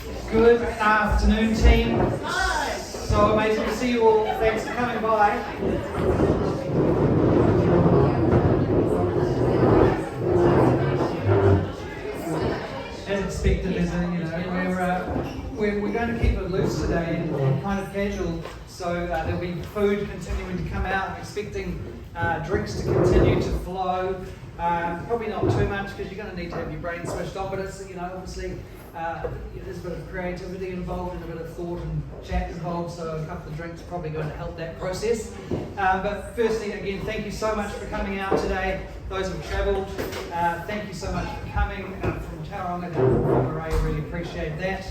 Good afternoon, team. So amazing to see you all. Thanks for coming by. As expected, we're going to keep it loose today and kind of casual. So there'll be food continuing to come out. I'm expecting drinks to continue to flow. Probably not too much because you're going to need to have your brain switched on, but it's, obviously there's a bit of creativity involved and a bit of thought and chat involved, so a couple of drinks are probably going to help that process. But firstly, again, thank you so much for coming out today. Those who've travelled, thank you so much for coming from Tauranga down from Marae, really appreciate that.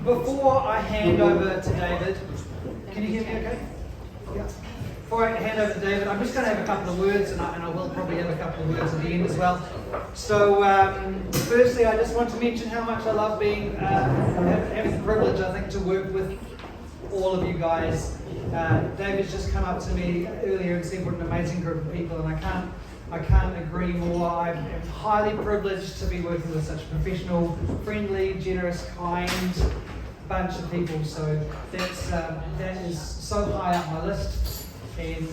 Before I hand over to David, can you hear me okay? Yeah. Before I hand over to David, I'm just going to have a couple of words, and I will probably have a couple of words at the end as well. So, firstly, I just want to mention how much I love being having the privilege, I think, to work with all of you guys. David's just come up to me earlier and said what an amazing group of people, and I can't agree more. I'm highly privileged to be working with such a professional, friendly, generous, kind bunch of people. So that is so high up my list, and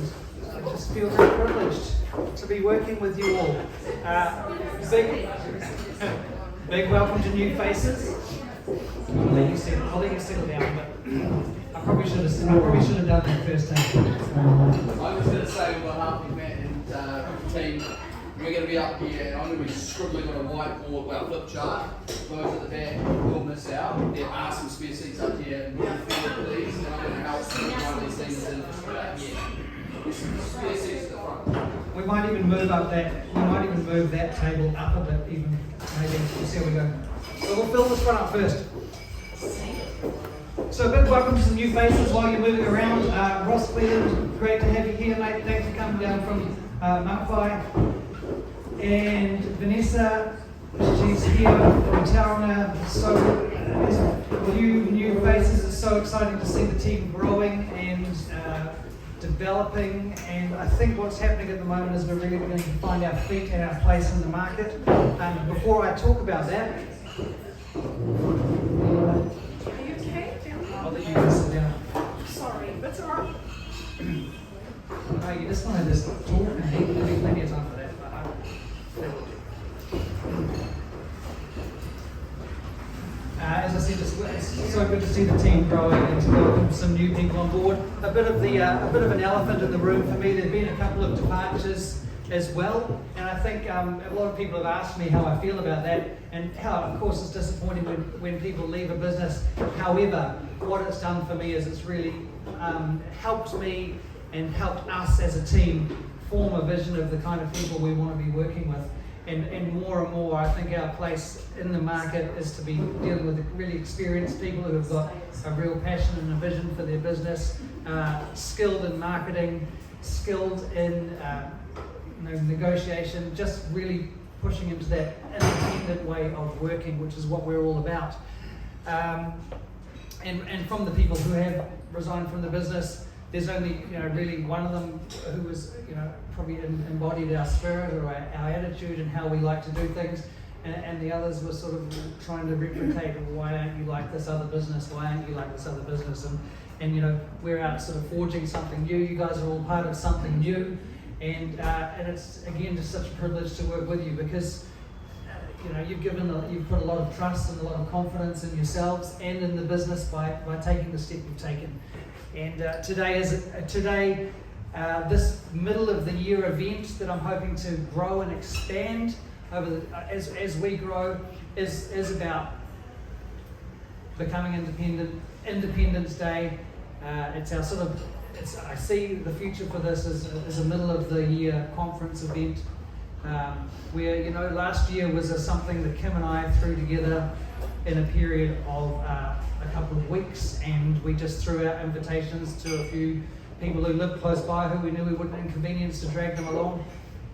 I just feel very privileged to be working with you all. Big welcome to new faces. I'll let you settle down, but I probably should have done that first time. I was going to say on behalf of Matt and the team, we're going to be up here and I'm going to be scribbling on a whiteboard, our flip chart. Those at the back will miss out. There are some spare seats up here, and move forward please, and I'm going to help one of these things in here. There's some spare seats at the front. We might even move that table up a bit, even maybe. We'll see how we go. So we'll fill this one up first. So a big welcome to some new faces while you're moving around. Ross Cleland, great to have you here, mate. Thanks for coming down from Mountfire. And Vanessa, she's here from Tauranga. So new faces. It's so exciting to see the team growing and developing. And I think what's happening at the moment is we're really beginning to find our feet and our place in the market. Before I talk about that, I'll let you guys sit down. Sorry, that's all right. No, you just want to just talk and there'll be plenty of time for that. As I said, it's so good to see the team growing and to welcome some new people on board. A bit of an elephant in the room for me. There've been a couple of departures as well, and I think a lot of people have asked me how I feel about that, and how, of course, it's disappointing when people leave a business. However, what it's done for me is it's really helped me and helped us as a team form a vision of the kind of people we want to be working with. And more, I think our place in the market is to be dealing with really experienced people who have got a real passion and a vision for their business, skilled in marketing, skilled in negotiation, just really pushing into that independent way of working, which is what we're all about. And from the people who have resigned from the business, there's only really one of them who was probably embodied our spirit or our attitude and how we like to do things, and the others were sort of trying to replicate, why aren't you like this other business? Why aren't you like this other business? And we're out sort of forging something new. You guys are all part of something new, and it's again just such a privilege to work with you because you've put a lot of trust and a lot of confidence in yourselves and in the business by taking the step you've taken. And today, this middle of the year event that I'm hoping to grow and expand over as we grow is about becoming independent. Independence Day. It's our sort of. I see the future for this as a middle of the year conference event. Where last year was something that Kim and I threw together in a period of a couple of weeks, and we just threw out invitations to a few people who lived close by who we knew we wouldn't inconvenience to drag them along,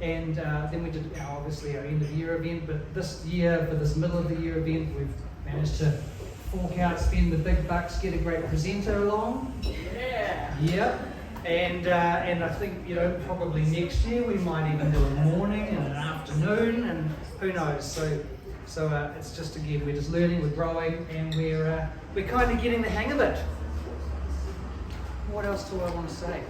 and then we did obviously our end of the year event. But this year, for this middle of the year event, we've managed to fork out, spend the big bucks, get a great presenter along. Yeah. And I think probably next year we might even do a morning and an afternoon, and who knows. So it's just, again, we're just learning, we're growing, and we're kind of getting the hang of it. What else do I want to say?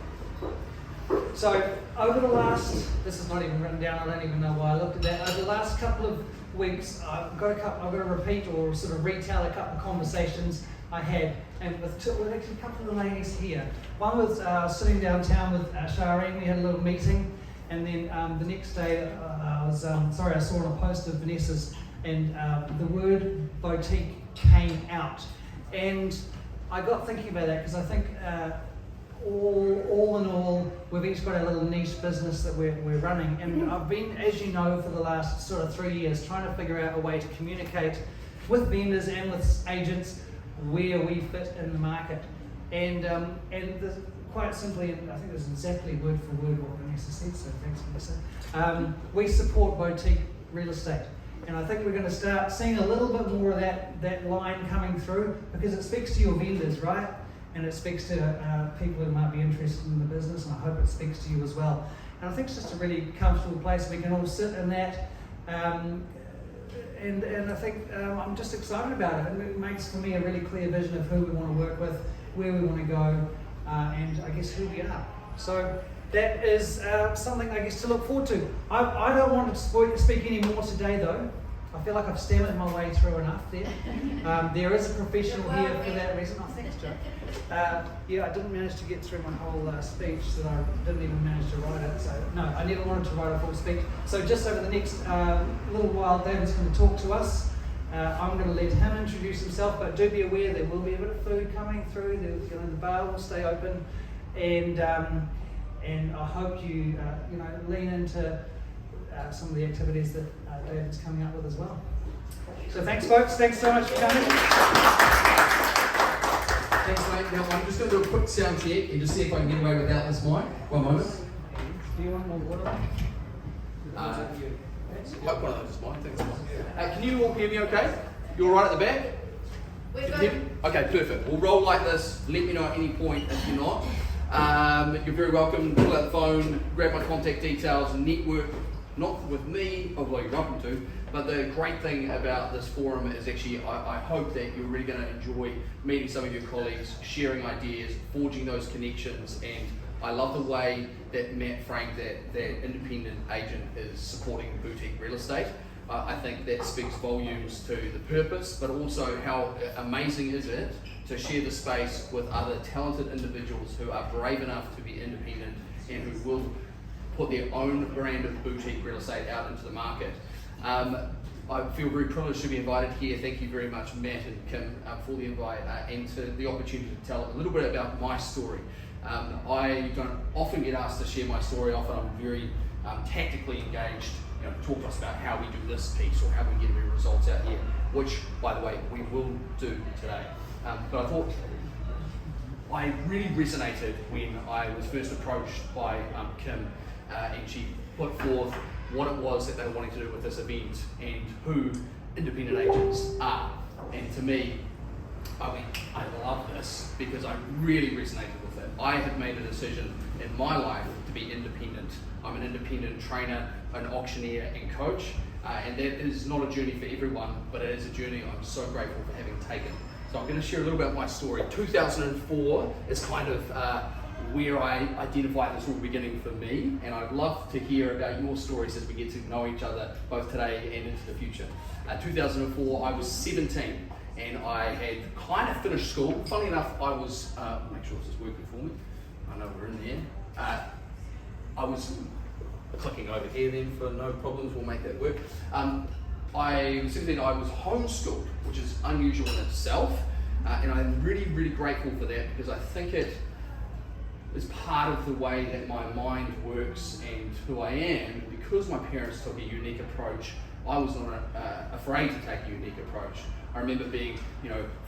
So over the last, this is not even written down, I don't even know why I looked at that. Over the last couple of weeks, I've got to repeat or sort of retell a couple of conversations I had, and with actually a couple of the ladies here. One was sitting downtown with Shireen, we had a little meeting, and then the next day I saw on a post of Vanessa's, and the word boutique came out. And I got thinking about that because I think all in all, we've each got a little niche business that we're running. And I've been, as you know, for the last sort of 3 years trying to figure out a way to communicate with vendors and with agents where we fit in the market. And quite simply, and I think it was exactly word for word what Vanessa said, so thanks Vanessa, we support boutique real estate. And I think we're going to start seeing a little bit more of that line coming through, because it speaks to your vendors, right? And it speaks to people who might be interested in the business, and I hope it speaks to you as well. And I think it's just a really comfortable place. We can all sit in that, and I think I'm just excited about it. And it makes for me a really clear vision of who we want to work with, where we want to go, and I guess who we are. So that is something, I guess, to look forward to. I don't want to speak any more today, though. I feel like I've stammered my way through enough there. There is a professional here for that reason. Oh, thanks, Joe. Yeah, I didn't manage to get through my whole speech, so I didn't even manage to write it. So no, I never wanted to write a full speech. So just over the next little while, David's going to talk to us. I'm going to let him introduce himself, but do be aware there will be a bit of food coming through. The bar will stay open, and I hope you lean into some of the activities that David's coming up with as well. So thanks, folks. Thanks so much for coming. Thanks, mate. Now, I'm just going to do a quick sound check and just see if I can get away without this mic. One moment. Do you want more water? One of those is mine. Thanks, mate. Can you all hear me okay? You all right at the back? We're Can you hear me? Okay, perfect. We'll roll like this. Let me know at any point if you're not. You're very welcome. Pull out the phone, grab my contact details, network. Not with me, although you're welcome to, but the great thing about this forum is actually I hope that you're really going to enjoy meeting some of your colleagues, sharing ideas, forging those connections, and I love the way that Matt framed that independent agent is supporting boutique real estate. I think that speaks volumes to the purpose, but also how amazing is it to share the space with other talented individuals who are brave enough to be independent and who will put their own brand of boutique real estate out into the market. I feel very privileged to be invited here. Thank you very much, Matt and Kim, for the invite and to the opportunity to tell a little bit about my story. I don't often get asked to share my story. Often I'm very tactically engaged, talk to us about how we do this piece or how we get better results out here, which, by the way, we will do today. But I thought I really resonated when I was first approached by Kim, and she put forth what it was that they were wanting to do with this event and who independent agents are. And to me, I love this because I really resonated with it. I have made a decision in my life to be independent. I'm an independent trainer, an auctioneer and coach, and that is not a journey for everyone, but it is a journey I'm so grateful for having taken. So I'm going to share a little about my story. 2004 is kind of where I identify this all beginning for me, and I'd love to hear about your stories as we get to know each other both today and into the future. 2004, I was 17, and I had kind of finished school. Funny enough, I was, make sure this is working for me. I know we're in there. I was clicking over here then for no problems, we'll make that work. I was 17, I was homeschooled, which is unusual in itself, and I'm really, really grateful for that because I think it is part of the way that my mind works and who I am. Because my parents took a unique approach, I was not afraid to take a unique approach. I remember being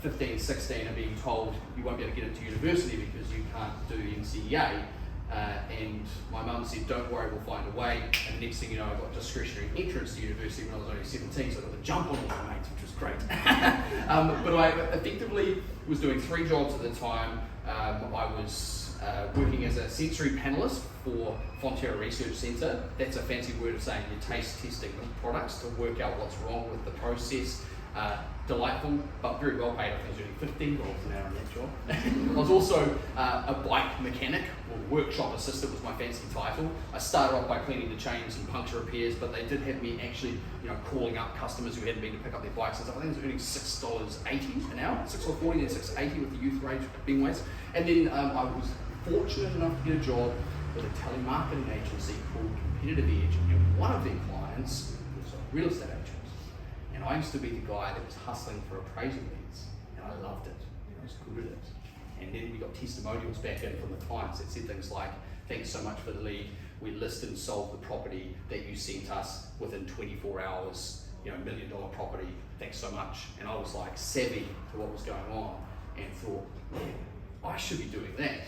15, 16 and being told you won't be able to get into university because you can't do NCEA. And my mum said, don't worry, we'll find a way. And the next thing you know, I got discretionary entrance to university when I was only 17, so I got the jump on all my mates, which was great. But I effectively was doing 3 jobs at the time. I was working as a sensory panellist for Fonterra Research Centre. That's a fancy word of saying you're taste testing products to work out what's wrong with the process. Delightful, but very well paid. I think it was only $15 an hour in that job. I was also a bike mechanic, or workshop assistant was my fancy title. I started off by cleaning the chains and puncture repairs, but they did have me actually, calling up customers who hadn't been to pick up their bikes and stuff. I think I was earning $6.80 an hour, $6.40 then $6.80 with the youth range being weights. And then I was fortunate enough to get a job with a telemarketing agency called Competitive Edge, and one of their clients was a real estate agent. And I used to be the guy that was hustling for appraisal leads, and I loved it. I was good at it. And then we got testimonials back in from the clients that said things like, "Thanks so much for the lead. We listed and sold the property that you sent us within 24 hours. $1 million property. Thanks so much." And I was like savvy to what was going on and thought, man, I should be doing that.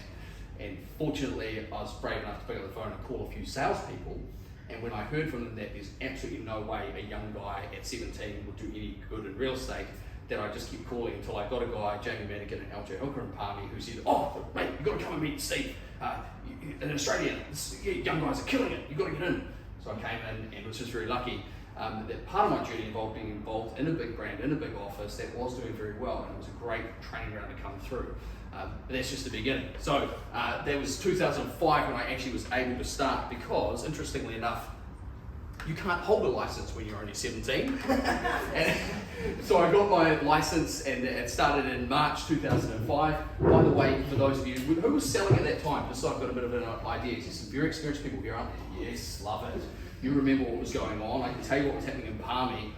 And fortunately, I was brave enough to pick up the phone and call a few salespeople. And when I heard from them that there's absolutely no way a young guy at 17 would do any good in real estate, that I just kept calling until I got a guy, Jamie Madigan and LJ Hooker in Palmy, who said, "Oh, mate, you've got to come and meet Steve. In Australia, young guys are killing it. You've got to get in." So I came in and was just very lucky that part of my journey involved being involved in a big brand, in a big office that was doing very well, and it was a great training ground to come through. But that's just the beginning. So that was 2005 when I actually was able to start, because interestingly enough, you can't hold a license when you're only 17. And so I got my license, and it started in March 2005. By the way, for those of you who was selling at that time, just so I've got a bit of an idea, there's some very experienced people here, aren't there? Yes, love it. You remember what was going on. I can tell you what was happening in Palmy.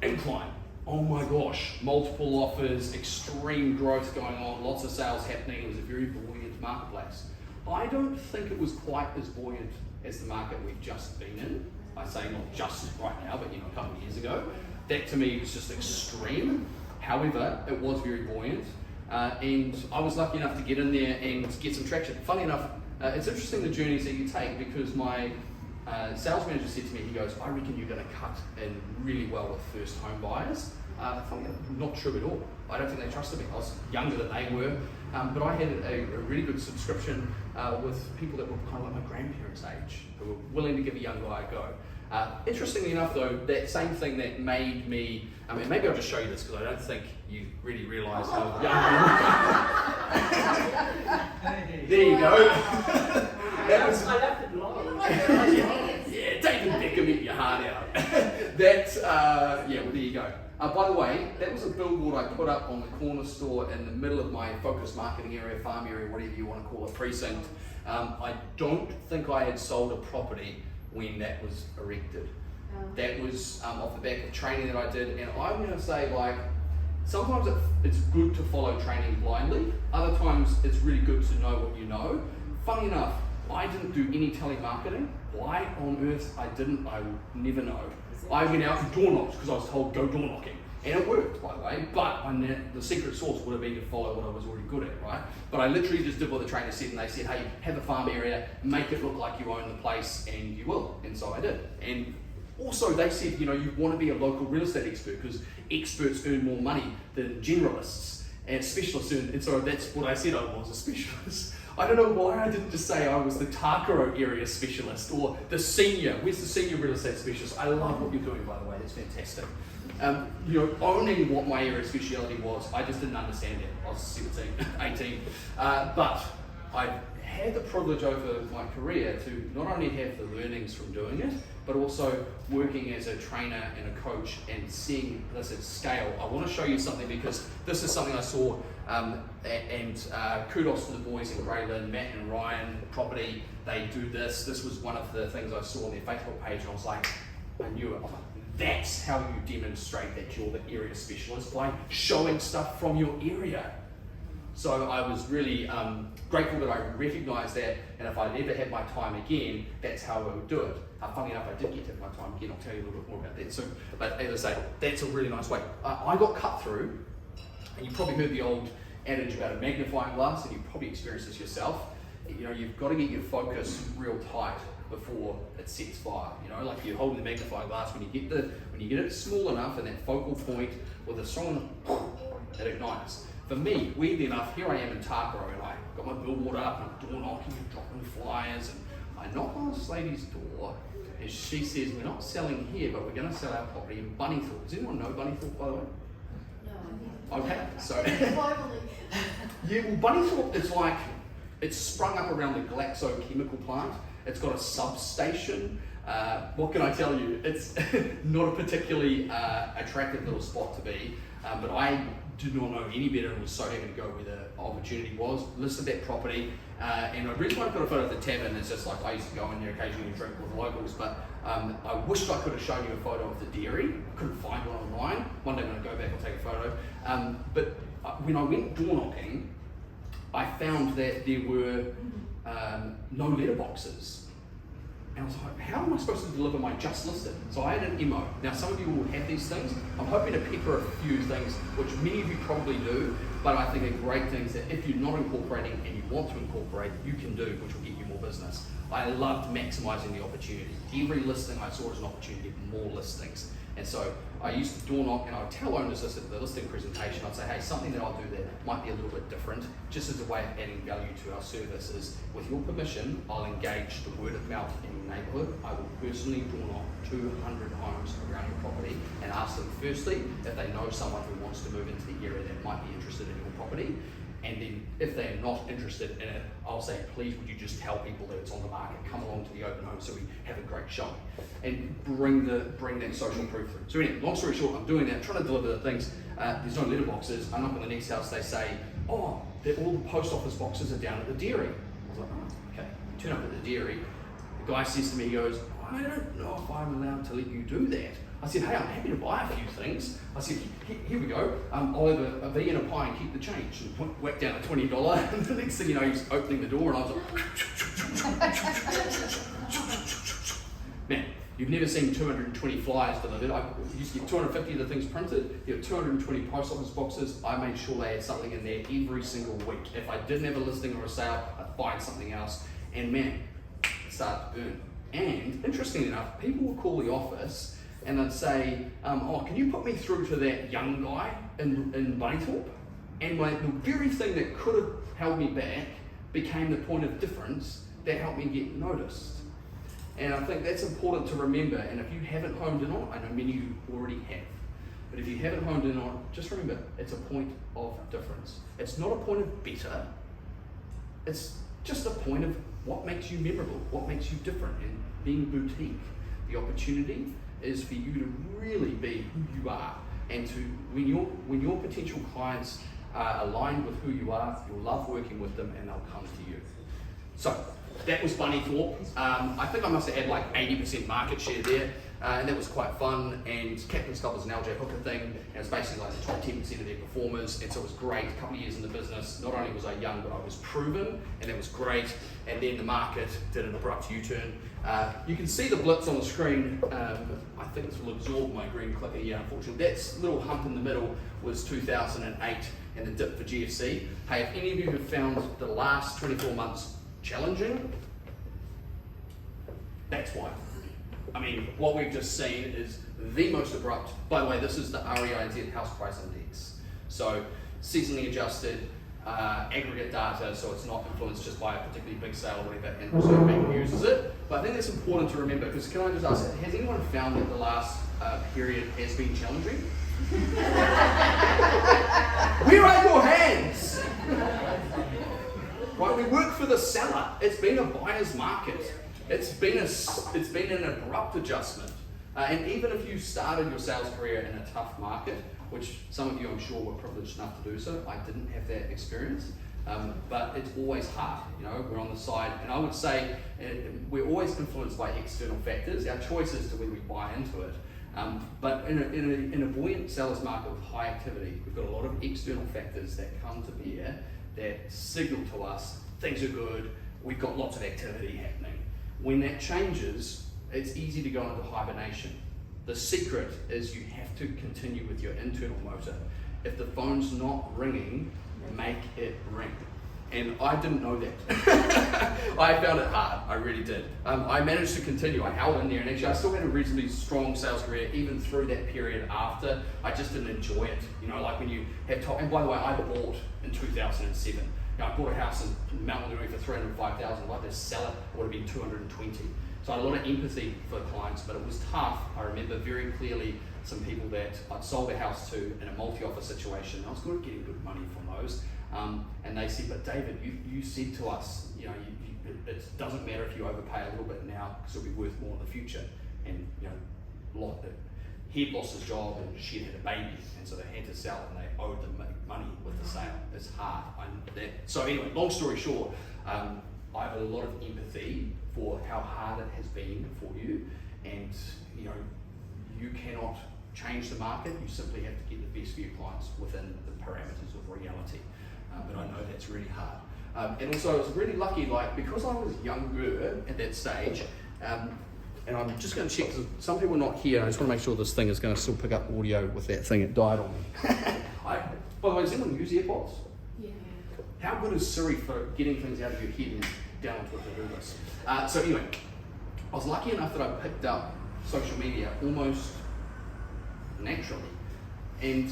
Incline. Oh my gosh, multiple offers, extreme growth going on, lots of sales happening. It was a very buoyant marketplace. I don't think it was quite as buoyant as the market we've just been in. I say not just right now, but a couple of years ago. That to me was just extreme. However, it was very buoyant, and I was lucky enough to get in there and get some traction. Funny enough, it's interesting the journeys that you take, because my sales manager said to me, he goes, "I reckon you're going to cut in really well with first home buyers." Funny enough, not true at all. I don't think they trusted me. I was younger than they were, but I had a really good subscription with people that were kind of like my grandparents' age, who were willing to give a young guy a go. Interestingly enough though, that same thing that made me, maybe I'll just show you this because I don't think you really realise how young I am. There you go. That was, I left it long. yeah, David Beckham, eat your heart out. Well, there you go. By the way, that was a billboard I put up on the corner store in the middle of my focus marketing area, farm area, whatever you want to call it, precinct. I don't think I had sold a property when that was erected. That was off the back of training that I did, and I'm going to say, sometimes it's good to follow training blindly, other times it's really good to know what you know. Funny enough, I didn't do any telemarketing. Why on earth I didn't, I will never know. I went out and door knocked because I was told go door knocking. And it worked, by the way, but the secret sauce would have been to follow what I was already good at, right? But I literally just did what the trainer said, and they said, "Hey, have a farm area, make it look like you own the place, and you will." And so I did. And also they said, you want to be a local real estate expert, because experts earn more money than generalists and specialists earn. And so that's what I said, I was a specialist. I don't know why I didn't just say I was the Takaro area specialist or the senior. Where's the senior real estate specialist? I love what you're doing, by the way. That's fantastic. Owning what my area of speciality was, I just didn't understand it. I was 17, 18. But I had the privilege over my career to not only have the learnings from doing it, but also working as a trainer and a coach and seeing this at scale. I want to show you something, because this is something I saw, and kudos to the boys in Graylin, Matt and Ryan, property, they do this. This was one of the things I saw on their Facebook page, and I was like, I knew it. I was like, that's how you demonstrate that you're the area specialist, by showing stuff from your area. So I was really grateful that I recognised that, and if I'd ever had my time again, that's how I would do it. Funny enough, I did get to have my time again. I'll tell you a little bit more about that soon. But as I say, that's a really nice way. I got cut through, and you probably heard the old adage about a magnifying glass, and you probably experienced this yourself. You've got to get your focus real tight before it sets fire. Like you're holding the magnifying glass, when you get it small enough and that focal point with a strong enough, it ignites. for me, weirdly enough, here I am in Takaro, and I got my billboard up, and I'm door knocking and dropping flyers, and I knock on this lady's door, and she says, we're not selling here, but we're going to sell our property in Bunnythorpe. Does anyone know Bunnythorpe, by the way? No. Okay, so Globally. yeah, well, Bunnythorpe is like, it's sprung up around the Glaxo-chemical plant. It's got a substation. What can I tell you? It's not a particularly attractive little spot to be, but I did not know any better and was so happy to go where the opportunity was. Listed that property, and the reason why I put a photo of the tavern is just like I used to go in there occasionally and drink with locals, but I wished I could have shown you a photo of the dairy. I couldn't find one online. One day when I go back, I'll take a photo. But when I went door knocking, I found that there were no letterboxes. And I was like, how am I supposed to deliver my just listed? So I had an MO. Now some of you will have these things. I'm hoping to pepper a few things, which many of you probably do, but I think are great things that if you're not incorporating and you want to incorporate, you can do, which will get you more business. I loved maximizing the opportunity. Every listing I saw as an opportunity to get more listings. And so I used to door knock and I would tell owners this at the listing presentation. I'd say, hey, something that I'll do that might be a little bit different, just as a way of adding value to our service is, with your permission, I'll engage the word of mouth in your neighbourhood. I will personally door knock 200 homes around your property and ask them firstly if they know someone who wants to move into the area that might be interested in your property. And then if they are not interested in it, I'll say, please would you just tell people that it's on the market, come along to the open home so we have a great showing. And bring that social proof through. So anyway, long story short, I'm doing that, trying to deliver the things. There's no letterboxes. I knock on the next house, they say, oh, all the post office boxes are down at the dairy. I was like, oh, okay. Turn up at the dairy. The guy says to me, he goes, I don't know if I'm allowed to let you do that. I said, hey, I'm happy to buy a few things. I said, here we go. I'll have a V and a pie and keep the change. And whacked down a $20. And the next thing you know, he's opening the door and I was like, man, you've never seen 220 flyers delivered. I used to get 250 of the things printed. You have 220 post office boxes. I made sure they had something in there every single week. If I didn't have a listing or a sale, I'd find something else. And man, it started to burn. And interestingly enough, people would call the office and they'd say, oh, can you put me through to that young guy in Bunnythorpe? And the very thing that could have held me back became the point of difference that helped me get noticed. And I think that's important to remember. And if you haven't honed in on it, I know many of you already have, but if you haven't honed in on it, just remember, it's a point of difference. It's not a point of better. It's just a point of what makes you memorable, what makes you different. And being boutique, the opportunity is for you to really be who you are, and to when your potential clients are aligned with who you are, you'll love working with them and they'll come to you. So that was Bunnythorpe. I think I must have had like 80% market share there, and that was quite fun. And Captain's Club was an LJ Hooker thing, and it was basically like the top 10% of their performers, and so it was great. A couple of years in the business, not only was I young, but I was proven, and that was great. And then the market did an abrupt U-turn. You can see the blitz on the screen. I think this will absorb my green clicker here, unfortunately. That little hump in the middle was 2008 and the dip for GFC. Hey, if any of you have found the last 24 months challenging, that's why. I mean, what we've just seen is the most abrupt. By the way, this is the REINZ House Price Index. So seasonally adjusted, aggregate data, so it's not influenced just by a particularly big sale or whatever, and also bank uses it. But I think that's important to remember, because can I just ask, has anyone found that the last period has been challenging? Where are your hands? Right, we work for the seller. It's been a buyer's market. It's been an abrupt adjustment. And even if you started your sales career in a tough market, which some of you I'm sure were privileged enough to do so, I didn't have that experience, but it's always hard. You know, we're on the side, and I would say we're always influenced by external factors, our choice as to whether we buy into it. But in a buoyant seller's market with high activity, we've got a lot of external factors that come to bear that signal to us things are good, we've got lots of activity happening. When that changes, it's easy to go into hibernation. The secret is you have to continue with your internal motor. If the phone's not ringing, make it ring. And I didn't know that. I found it hard, I really did. I managed to continue, I held in there, and actually I still had a reasonably strong sales career even through that period after. I just didn't enjoy it, you know, like when you have time. And by the way, I bought in 2007. You know, I bought a house in Mount Maunganui for $305,000. If I had to sell it, it would have been $220,000. So I had a lot of empathy for clients, but it was tough. I remember very clearly some people that I'd sold a house to in a multi-offer situation. I was good at getting good money from those. And they said, but David, you said to us, you know, it doesn't matter if you overpay a little bit now because it'll be worth more in the future. And you know, he'd lost his job and she had a baby, and so they had to sell and they owed them money with the sale. It's hard. I know that. So anyway, long story short, I have a lot of empathy for how hard it has been for you, and you know, you cannot change the market. You simply have to get the best for your clients within the parameters of reality. But I know that's really hard. And also I was really lucky, like, because I was younger at that stage, and I'm just going to check, because some people are not here, I just want to make sure this thing is going to still pick up audio with that thing, it died on me. By the way, does anyone use AirPods? Yeah. How good is Siri for getting things out of your head and down onto a to-do list? So anyway, I was lucky enough that I picked up social media almost naturally. And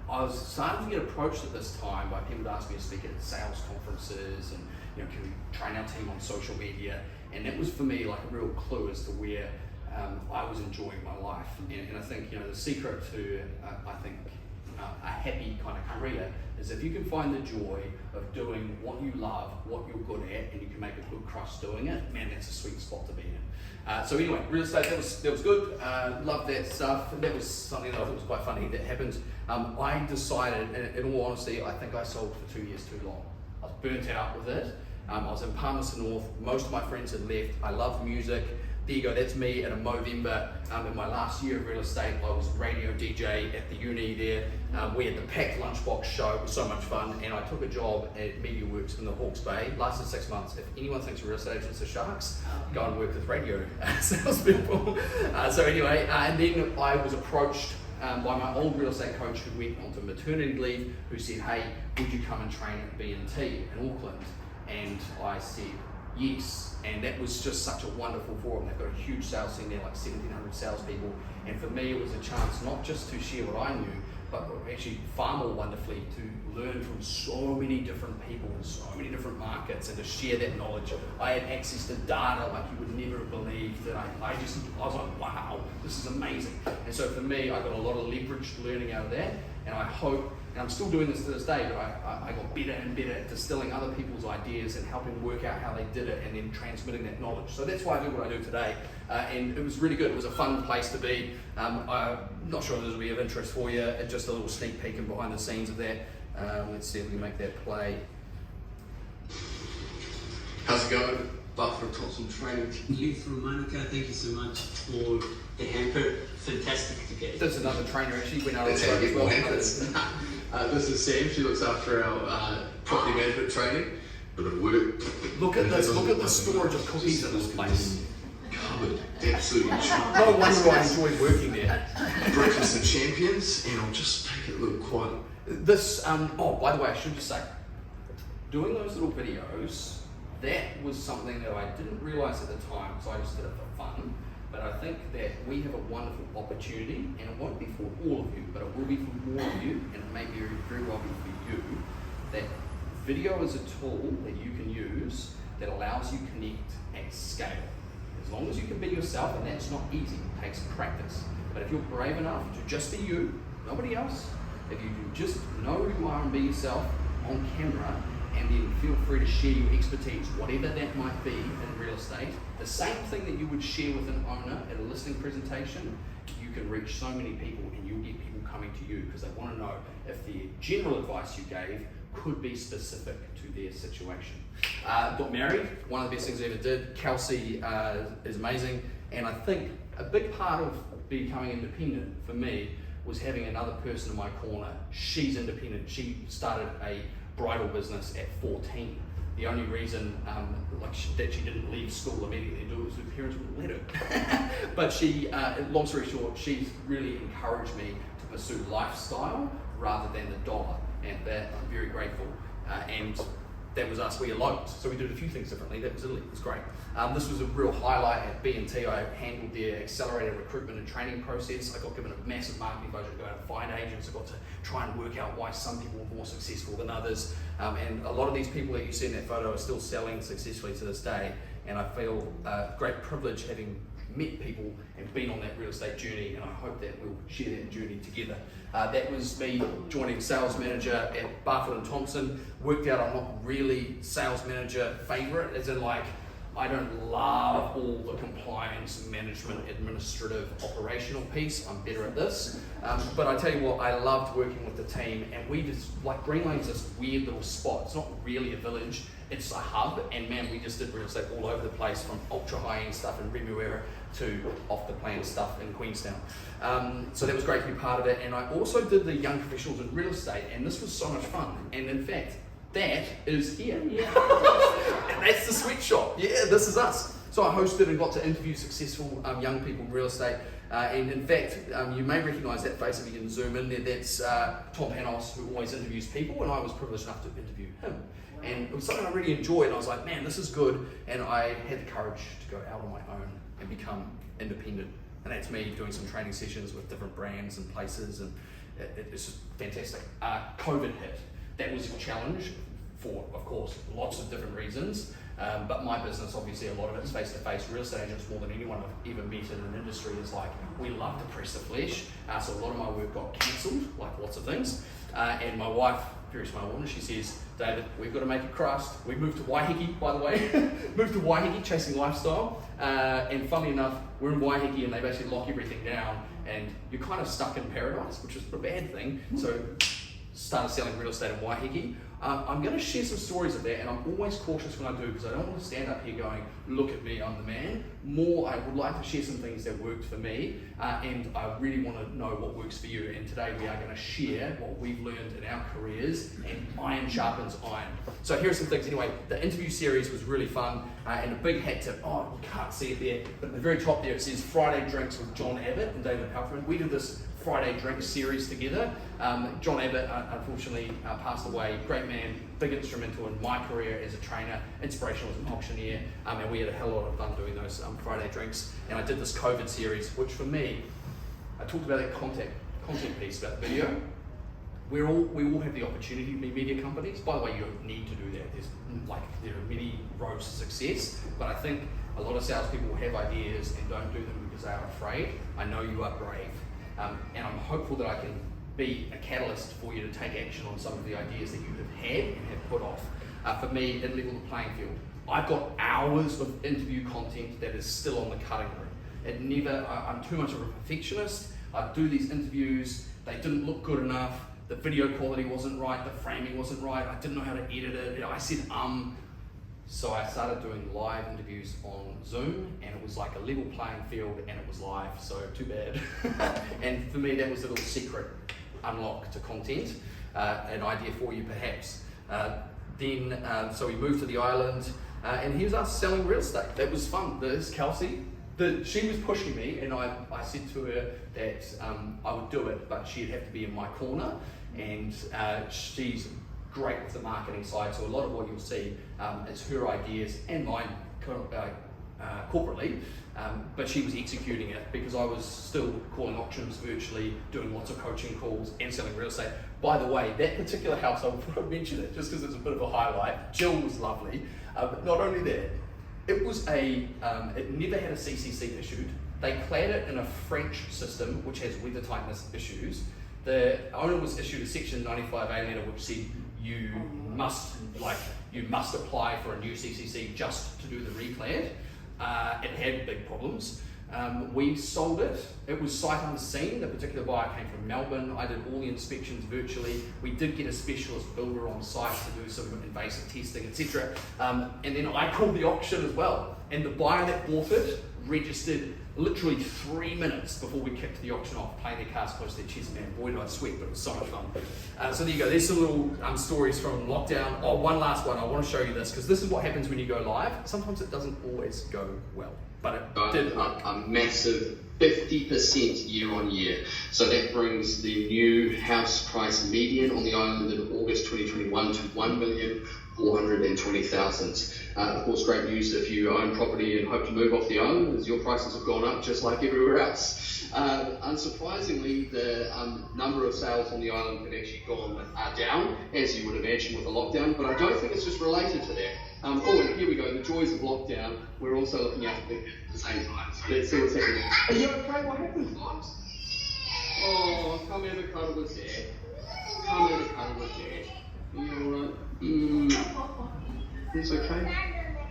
I was starting to get approached at this time by people to ask me to speak at sales conferences and, you know, can we train our team on social media? And that was for me like a real clue as to where I was enjoying my life. And I think, you know, the secret to, a happy kind of career is if you can find the joy of doing what you love, what you're good at, and you can make a good crust doing it, man, that's a sweet spot to be in. So anyway, real estate, that was good. Loved that stuff. That was something that I thought was quite funny that happened. I decided, and in all honesty, I think I sold for 2 years too long. I was burnt out with it. I was in Palmerston North. Most of my friends had left. I loved music. There you go, that's me at a Movember. In my last year of real estate, I was radio DJ at the uni there. We had the packed lunchbox show, it was so much fun, and I took a job at MediaWorks in the Hawke's Bay. Lasted 6 months. If anyone thinks real estate agents are sharks, go and work with radio salespeople. So anyway, and then I was approached by my old real estate coach who went onto maternity leave, who said, hey, would you come and train at B&T in Auckland? And I said, yes, and that was just such a wonderful forum. They've got a huge sales team there, like 1,700 salespeople, and for me it was a chance not just to share what I knew, but actually far more wonderfully to learn from so many different people in so many different markets and to share that knowledge. I had access to data like you would never have believed, and I was like, wow, this is amazing. And so for me, I got a lot of leveraged learning out of that, and I hope, and I'm still doing this to this day, but I got better and better at distilling other people's ideas and helping work out how they did it and then transmitting that knowledge. So that's why I do what I do today. And it was really good. It was a fun place to be. I'm not sure if this will be of interest for you. Just a little sneak peek and behind the scenes of that. Let's see if we can make that play. How's it going? Buck from Thompson Training. You from Monaco, thank you so much for the hamper. Fantastic to get. That's another trainer actually. When I was That's how you get more hampers. This is Sam. She looks after our property management training. Bit of work. Look at this. Look at the storage of cookies in this place. Covered. Absolutely. No wonder I enjoy working there. Breakfast of Champions, and I'll just make it look quite. This. Oh, by the way, I should just say, doing those little videos, that was something that I didn't realise at the time, so I just did it for fun. But I think that we have a wonderful opportunity, and it won't be for all of you, but it will be for more of you, and it may be very well be for you, that video is a tool that you can use that allows you to connect at scale. As long as you can be yourself, and that's not easy, it takes practice. But if you're brave enough to just be you, nobody else, if you can just know who you are and be yourself on camera, and then feel free to share your expertise, whatever that might be in real estate. The same thing that you would share with an owner at a listing presentation, you can reach so many people and you'll get people coming to you because they want to know if the general advice you gave could be specific to their situation. Got married, one of the best things I ever did. Kelsey is amazing, and I think a big part of becoming independent for me was having another person in my corner. She's independent. She started a bridal business at 14. The only reason that she didn't leave school immediately to do it was her parents wouldn't let her. But she, long story short, she's really encouraged me to pursue lifestyle rather than the dollar, and that I'm very grateful. And that was us. We eloped, so we did a few things differently. That was Italy. It was great. This was a real highlight at B&T. I handled their accelerated recruitment and training process. I got given a massive marketing budget to go out and find agents. I got to try and work out why some people were more successful than others. And a lot of these people that you see in that photo are still selling successfully to this day. And I feel great privilege having met people and been on that real estate journey, and I hope that we'll share that journey together. That was me joining sales manager at Barfoot and Thompson. Worked out I'm not really sales manager favourite, as in like I don't love all the compliance, management, administrative, operational piece. I'm better at this. But I tell you what, I loved working with the team, and we just, like Green Lane's this weird little spot. It's not really a village, it's a hub, and man, we just did real estate all over the place, from ultra high-end stuff in Remuera to off-the-plan stuff in Queenstown. So that was great to be part of it, and I also did the young professionals in real estate, and this was so much fun. And in fact, that is here. Yeah. And that's the sweatshop. Yeah, this is us. So I hosted and got to interview successful young people in real estate. And in fact, you may recognise that face if you can zoom in there. That's Tom Panos, who always interviews people, and I was privileged enough to interview him. And it was something I really enjoyed, and I was like, man, this is good. And I had the courage to go out on my own and become independent. And that's me doing some training sessions with different brands and places, and it's just fantastic. COVID hit. That was a challenge for, of course, lots of different reasons. But my business, obviously, a lot of it is face-to-face. Real estate agents, more than anyone I've ever met in an industry, is like, we love to press the flesh. So a lot of my work got cancelled, like lots of things. And my wife, very smart woman, she says, David, we've got to make a crust. We moved to Waiheke, by the way. Moved to Waiheke, chasing lifestyle. And funnily enough, we're in Waiheke and they basically lock everything down, and you're kind of stuck in paradise, which is a bad thing. So started selling real estate in Waiheke. I'm going to share some stories of that, and I'm always cautious when I do, because I don't want to stand up here going, look at me, I'm the man. More, I would like to share some things that worked for me, and I really want to know what works for you. And today we are going to share what we've learned in our careers, and iron sharpens iron. So here are some things. Anyway, the interview series was really fun, and a big hat tip, you can't see it there, but at the very top there it says Friday Drinks with John Abbott and David Palfreyman. We did this Friday Drinks series together. John Abbott unfortunately passed away. Great man, big instrumental in my career as a trainer, inspirational as an auctioneer, and we had a hell of a lot of fun doing those Friday Drinks. And I did this COVID series, which for me, I talked about that content piece about video. We all have the opportunity to be media companies. By the way, you don't need to do that. There are many roads to success, but I think a lot of salespeople will have ideas and don't do them because they are afraid. I know you are brave. And I'm hopeful that I can be a catalyst for you to take action on some of the ideas that you have had and have put off. For me, it leveled the playing field. I've got hours of interview content that is still on the cutting room. I'm too much of a perfectionist. I do these interviews, they didn't look good enough, the video quality wasn't right, the framing wasn't right, I didn't know how to edit it, I said So I started doing live interviews on Zoom, and it was like a level playing field, and it was live, so too bad. And for me, that was a little secret unlock to content, an idea for you perhaps. So we moved to the island, and here's us selling real estate. That was fun. There's Kelsey. She was pushing me, and I said to her that I would do it, but she'd have to be in my corner, and she's great with the marketing side, so a lot of what you'll see is her ideas and mine corporately, but she was executing it because I was still calling auctions virtually, doing lots of coaching calls and selling real estate. By the way, that particular house, I will mention it just because it's a bit of a highlight. Jill was lovely, but not only that, it never had a CCC issued. They clad it in a French system which has weather tightness issues. The owner was issued a Section 95A letter which said you must apply for a new CCC just to do the reclad. It had big problems. We sold it. It was sight unseen. The particular buyer came from Melbourne. I did all the inspections virtually. We did get a specialist builder on site to do some invasive testing, etc. And then I called the auction as well. And the buyer that bought it registered literally 3 minutes before we kicked the auction off, playing their cards close to their chest. Man, boy did I sweat, but it was so much fun. So there you go, there's some little stories from lockdown. Oh, one last one, I want to show you this, because this is what happens when you go live. Sometimes it doesn't always go well, but it did. A massive 50% year on year. So that brings the new house price median on the island in August 2021 to 420,000. Of course, great news if you own property and hope to move off the island, as your prices have gone up just like everywhere else. Unsurprisingly, the number of sales on the island had actually gone down, as you would imagine with the lockdown, but I don't think it's just related to that. And here we go, the joys of lockdown. We're also looking at the same time. So let's see what's happening. Are you okay? What happened? Oh, come have a cuddle with Dad. Come have a cuddle with Dad. Are you alright? It's okay.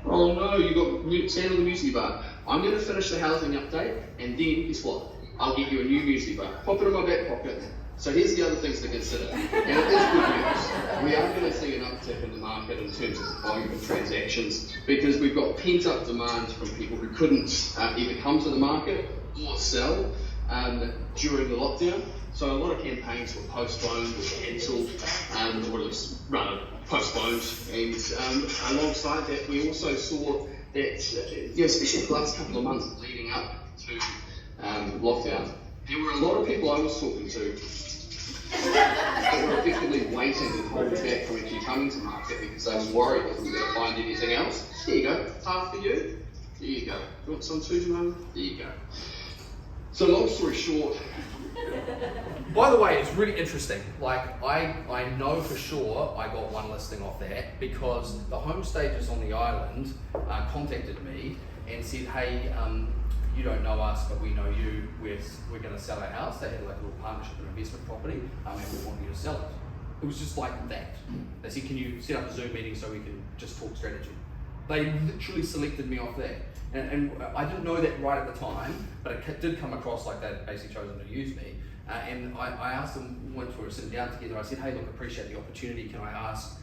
Oh no, you got sand on the muesli bar. I'm going to finish the housing update, and then guess what? I'll get you a new muesli bar. Pop it in my back pocket. So here's the other things to consider. And it is good news. We are going to see an uptick in the market in terms of the volume of transactions, because we've got pent-up demand from people who couldn't either come to the market or sell during the lockdown. So a lot of campaigns were postponed or cancelled, or at least rather postponed. And alongside that, we also saw that, especially the last couple of months leading up to lockdown, there were a lot of people I was talking to that were effectively waiting and holding back from actually coming to market because they were worried they weren't going to find anything else. There you go, half for you. There you go. You want some too, Jemima? There you go. So long story short. By the way, it's really interesting. Like, I know for sure I got one listing off that because the home stages on the island contacted me and said, hey, you don't know us, but we know you. We're going to sell our house. They had like a little partnership and investment property, and we want you to sell it. It was just like that. They said, can you set up a Zoom meeting so we can just talk strategy? They literally selected me off that. And I didn't know that right at the time, but it did come across like they'd basically chosen to use me. And I asked them, once we were sitting down together, I said, hey, look, appreciate the opportunity. Can I ask,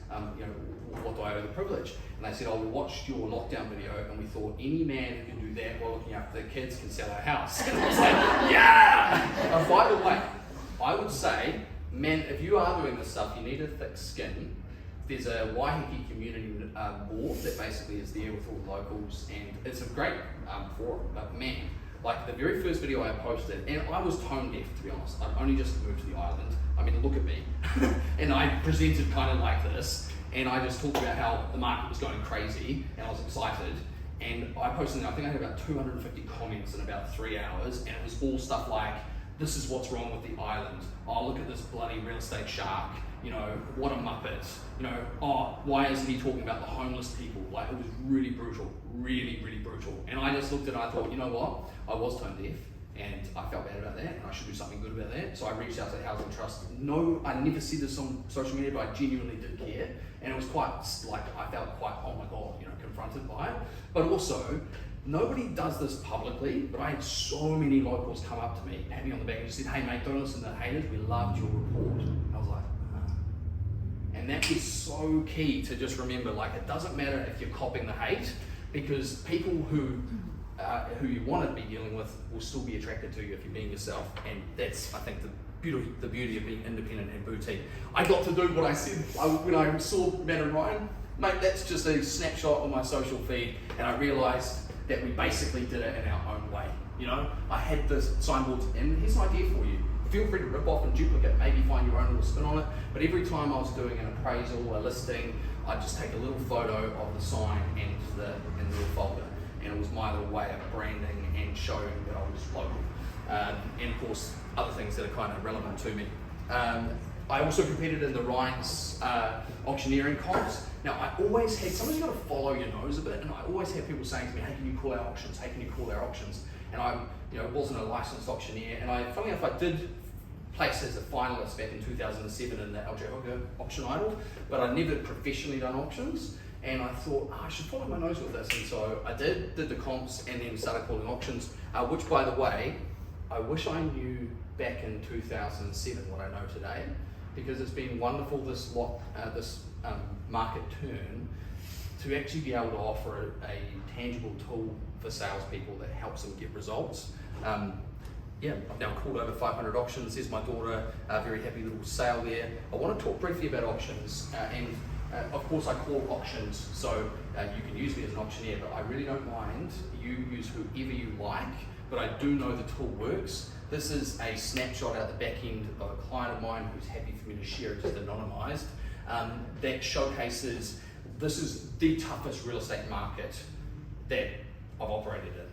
what do I owe the privilege? And they said, oh, we watched your lockdown video and we thought any man who can do that while looking after their kids can sell our house. And I was like, yeah! And by the way, I would say, man, if you are doing this stuff, you need a thick skin. There's a Waiheke community board that basically is there with all the locals, and it's a great forum, but man, like the very first video I posted, and I was tone deaf to be honest, I'd only just moved to the island, I mean look at me, and I presented kind of like this, and I just talked about how the market was going crazy, and I was excited, and I posted, I think I had about 250 comments in about 3 hours, and it was all stuff like, this is what's wrong with the island, oh look at this bloody real estate shark, what a muppet, oh, why isn't he talking about the homeless people? Like, it was really brutal, really, really brutal. And I just looked at it and I thought, you know what? I was tone deaf and I felt bad about that and I should do something good about that. So I reached out to Housing Trust. No, I never see this on social media, but I genuinely did care. And it was quite, like, I felt quite, oh my God, confronted by it. But also, nobody does this publicly, but I had so many locals come up to me, pat me on the back and just said, hey mate, don't listen to the haters, we loved your report. And I was like, and that is so key to just remember, like, it doesn't matter if you're copping the hate, because people who you want to be dealing with will still be attracted to you if you're being yourself, and that's, I think, the beauty of being independent and boutique. I got to do what I said when I saw Matt and Ryan, mate, that's just a snapshot on my social feed, and I realised that we basically did it in our own way. I had this signboard, and here's an idea for you. Feel free to rip off and duplicate, maybe find your own little spin on it, but every time I was doing an appraisal, a listing, I'd just take a little photo of the sign and the little folder, and it was my little way of branding and showing that I was local. And of course, other things that are kind of relevant to me. I also competed in the Ryan's auctioneering comps. Now, I always had, sometimes you've got to follow your nose a bit, and I always had people saying to me, hey, can you call our auctions? Hey, can you call our auctions? And I wasn't a licensed auctioneer, and funnily enough, I did place as a finalist back in 2007 in the Aotearoa Auction Idol, but I'd never professionally done auctions, and I thought, I should follow my nose with this, and so I did the comps and then started calling auctions, which, by the way, I wish I knew back in 2007 what I know today, because it's been wonderful, this market turn, to actually be able to offer a tangible tool for salespeople that helps them get results. I've now called over 500 auctions. There's my daughter, very happy little sale there. I want to talk briefly about auctions, and of course I call auctions, so you can use me as an auctioneer, but I really don't mind. You use whoever you like, but I do know the tool works. This is a snapshot out the back end of a client of mine who's happy for me to share it just anonymized. That showcases this is the toughest real estate market that I've operated in.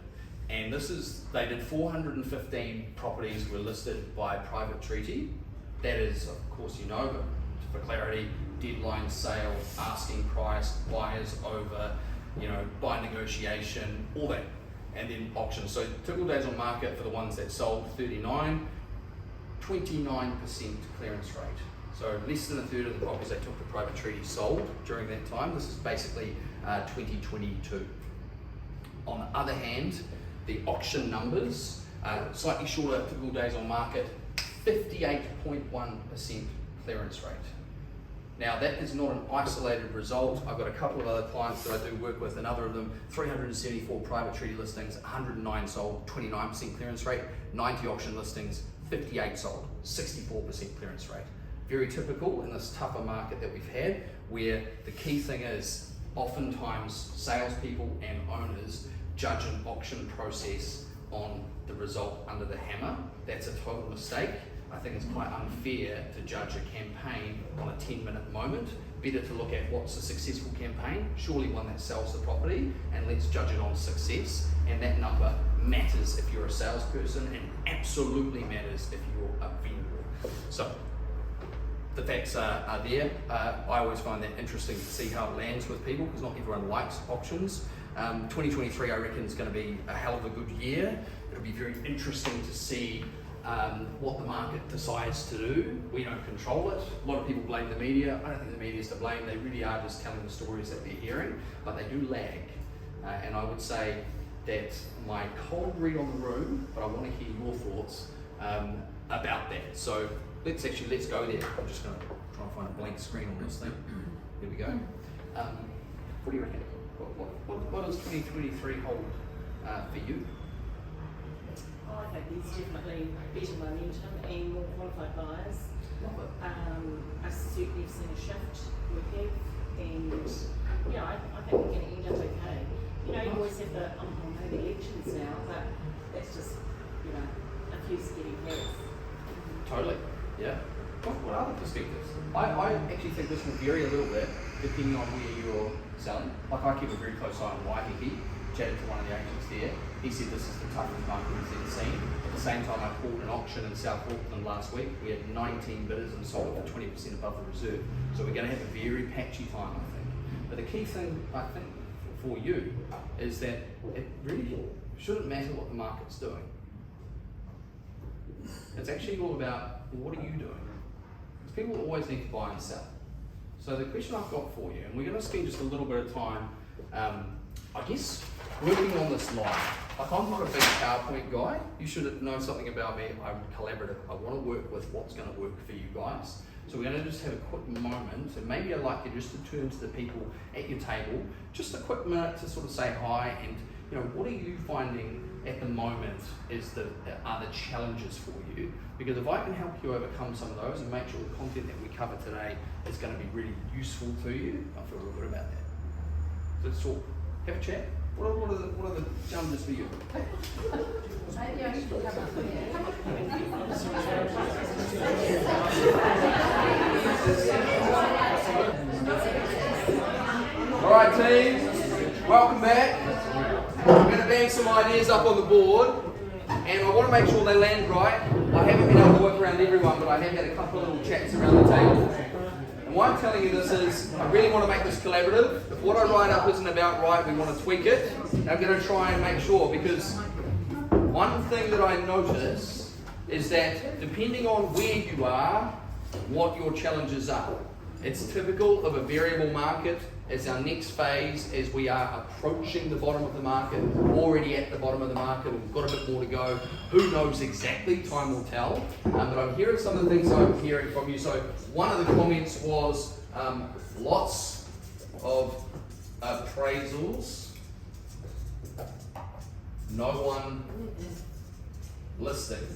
And they did 415 properties were listed by private treaty. That is, of course, but for clarity, deadline sale, asking price, buyers over, by negotiation, all that. And then auction. So typical days on market for the ones that sold 39, 29% clearance rate. So less than a third of the properties they took to private treaty sold during that time. This is basically 2022. On the other hand, the auction numbers, slightly shorter typical days on market, 58.1% clearance rate. Now that is not an isolated result. I've got a couple of other clients that I do work with, another of them, 374 private treaty listings, 109 sold, 29% clearance rate, 90 auction listings, 58 sold, 64% clearance rate. Very typical in this tougher market that we've had, where the key thing is oftentimes salespeople and owners judge an auction process on the result under the hammer. That's a total mistake. I think it's quite unfair to judge a campaign on a 10-minute moment. Better to look at what's a successful campaign, surely one that sells the property, and let's judge it on success. And that number matters if you're a salesperson, and absolutely matters if you're a vendor. So the facts are there. I always find that interesting to see how it lands with people, because not everyone likes auctions. 2023, I reckon, is going to be a hell of a good year. It'll be very interesting to see what the market decides to do. We don't control it. A lot of people blame the media. I don't think the media is to blame. They really are just telling the stories that they're hearing, but they do lag. And I would say that my cold read on the room, but I want to hear your thoughts about that. So let's go there. I'm just going to try and find a blank screen on this thing. There we go. What do you reckon? What does 2023 hold for you? I think there's definitely better momentum and more qualified buyers. I certainly have seen a shift with it, and I think we're going to end up okay. You always have the elections now, but that's just a few scary hats. Totally, yeah. What other perspectives? I actually think this will vary a little bit depending on where you're selling. Like, I keep a very close eye on Waiheke. Chatted to one of the agents there. He said this is the toughest market he's ever seen. At the same time, I pulled an auction in South Auckland last week. We had 19 bidders and sold for 20% above the reserve. So we're going to have a very patchy time, I think. But the key thing, I think, for you is that it really shouldn't matter what the market's doing. It's actually all about, what are you doing? Because people always need to buy and sell. So the question I've got for you, and we're going to spend just a little bit of time, I guess, working on this live. Like, I'm not a big PowerPoint guy. You should know something about me. I'm collaborative. I want to work with what's going to work for you guys. So we're going to just have a quick moment, and maybe I'd like you just to turn to the people at your table, just a quick minute to sort of say hi, and what are you finding at the moment are the challenges for you? Because if I can help you overcome some of those and make sure the content that we cover today is going to be really useful to you, I feel real good about that. So let's talk. Have a chat. What are the challenges for you? Maybe I should come up here. All right, team. Welcome back. I'm going to bang some ideas up on the board, and I want to make sure they land right. I haven't been able to work around everyone, but I have had a couple of little chats around the table. And why I'm telling you this is, I really want to make this collaborative. If what I write up isn't about right, we want to tweak it. And I'm going to try and make sure, because one thing that I notice is that depending on where you are, what your challenges are. It's typical of a variable market. It's our next phase as we are approaching the bottom of the market, already at the bottom of the market, we've got a bit more to go. Who knows exactly, time will tell. But I'm hearing some of the things I'm hearing from you. So one of the comments was lots of appraisals, no one listing.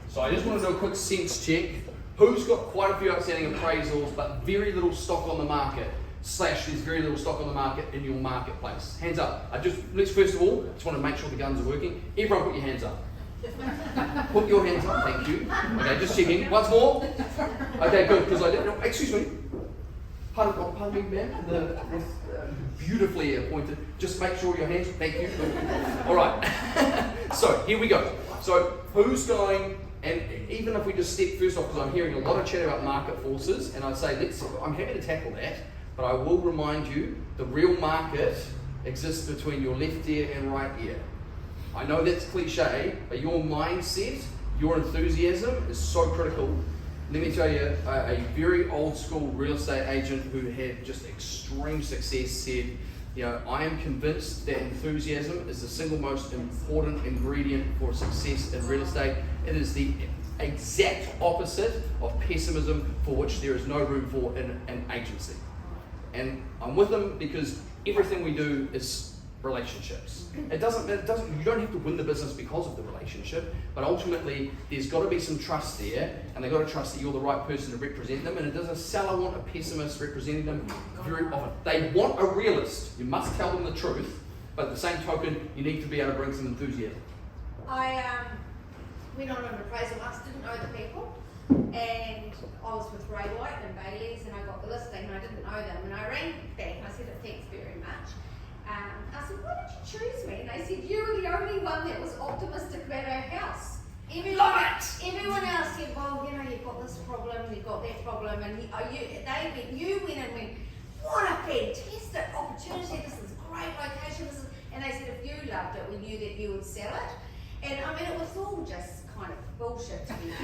So I just want to do a quick sense check. Who's got quite a few outstanding appraisals but very little stock on the market? / there's very little stock on the market in your marketplace. Hands up. Let's first of all, just want to make sure the guns are working. Everyone put your hands up. Put your hands up, thank you. Okay, just checking. Once more. Okay, good, because I didn't know. Excuse me. Pardon me, ma'am. Beautifully appointed. Just make sure your hands. Thank you. All right. So here we go. So who's going? And even if we just step first off, because I'm hearing a lot of chat about market forces, and I'd say I'm happy to tackle that, but I will remind you the real market exists between your left ear and right ear. I know that's cliche, but your mindset, your enthusiasm is so critical. Let me tell you, a very old school real estate agent who had just extreme success said, I am convinced that enthusiasm is the single most important ingredient for success in real estate. It is the exact opposite of pessimism, for which there is no room for in an agency. And I'm with them because everything we do is relationships. You don't have to win the business because of the relationship, but ultimately there's got to be some trust there, and they've got to trust that you're the right person to represent them. And does a seller want a pessimist representing them? Very often. They want a realist. You must tell them the truth, but at the same token, you need to be able to bring some enthusiasm. I went on an appraisal once, didn't know the people, and I was with Ray White and Bailey's, and I got the listing and I didn't know them, and I rang back and I said, thanks very much. I said, why did you choose me? And they said, you were the only one that was optimistic about our house. Everyone else said, well, you've got this problem, you've got that problem, and you went and went, what a fantastic opportunity, this is a great location, and they said, if you loved it, we knew that you would sell it. And it was all just kind of bullshit to be fair.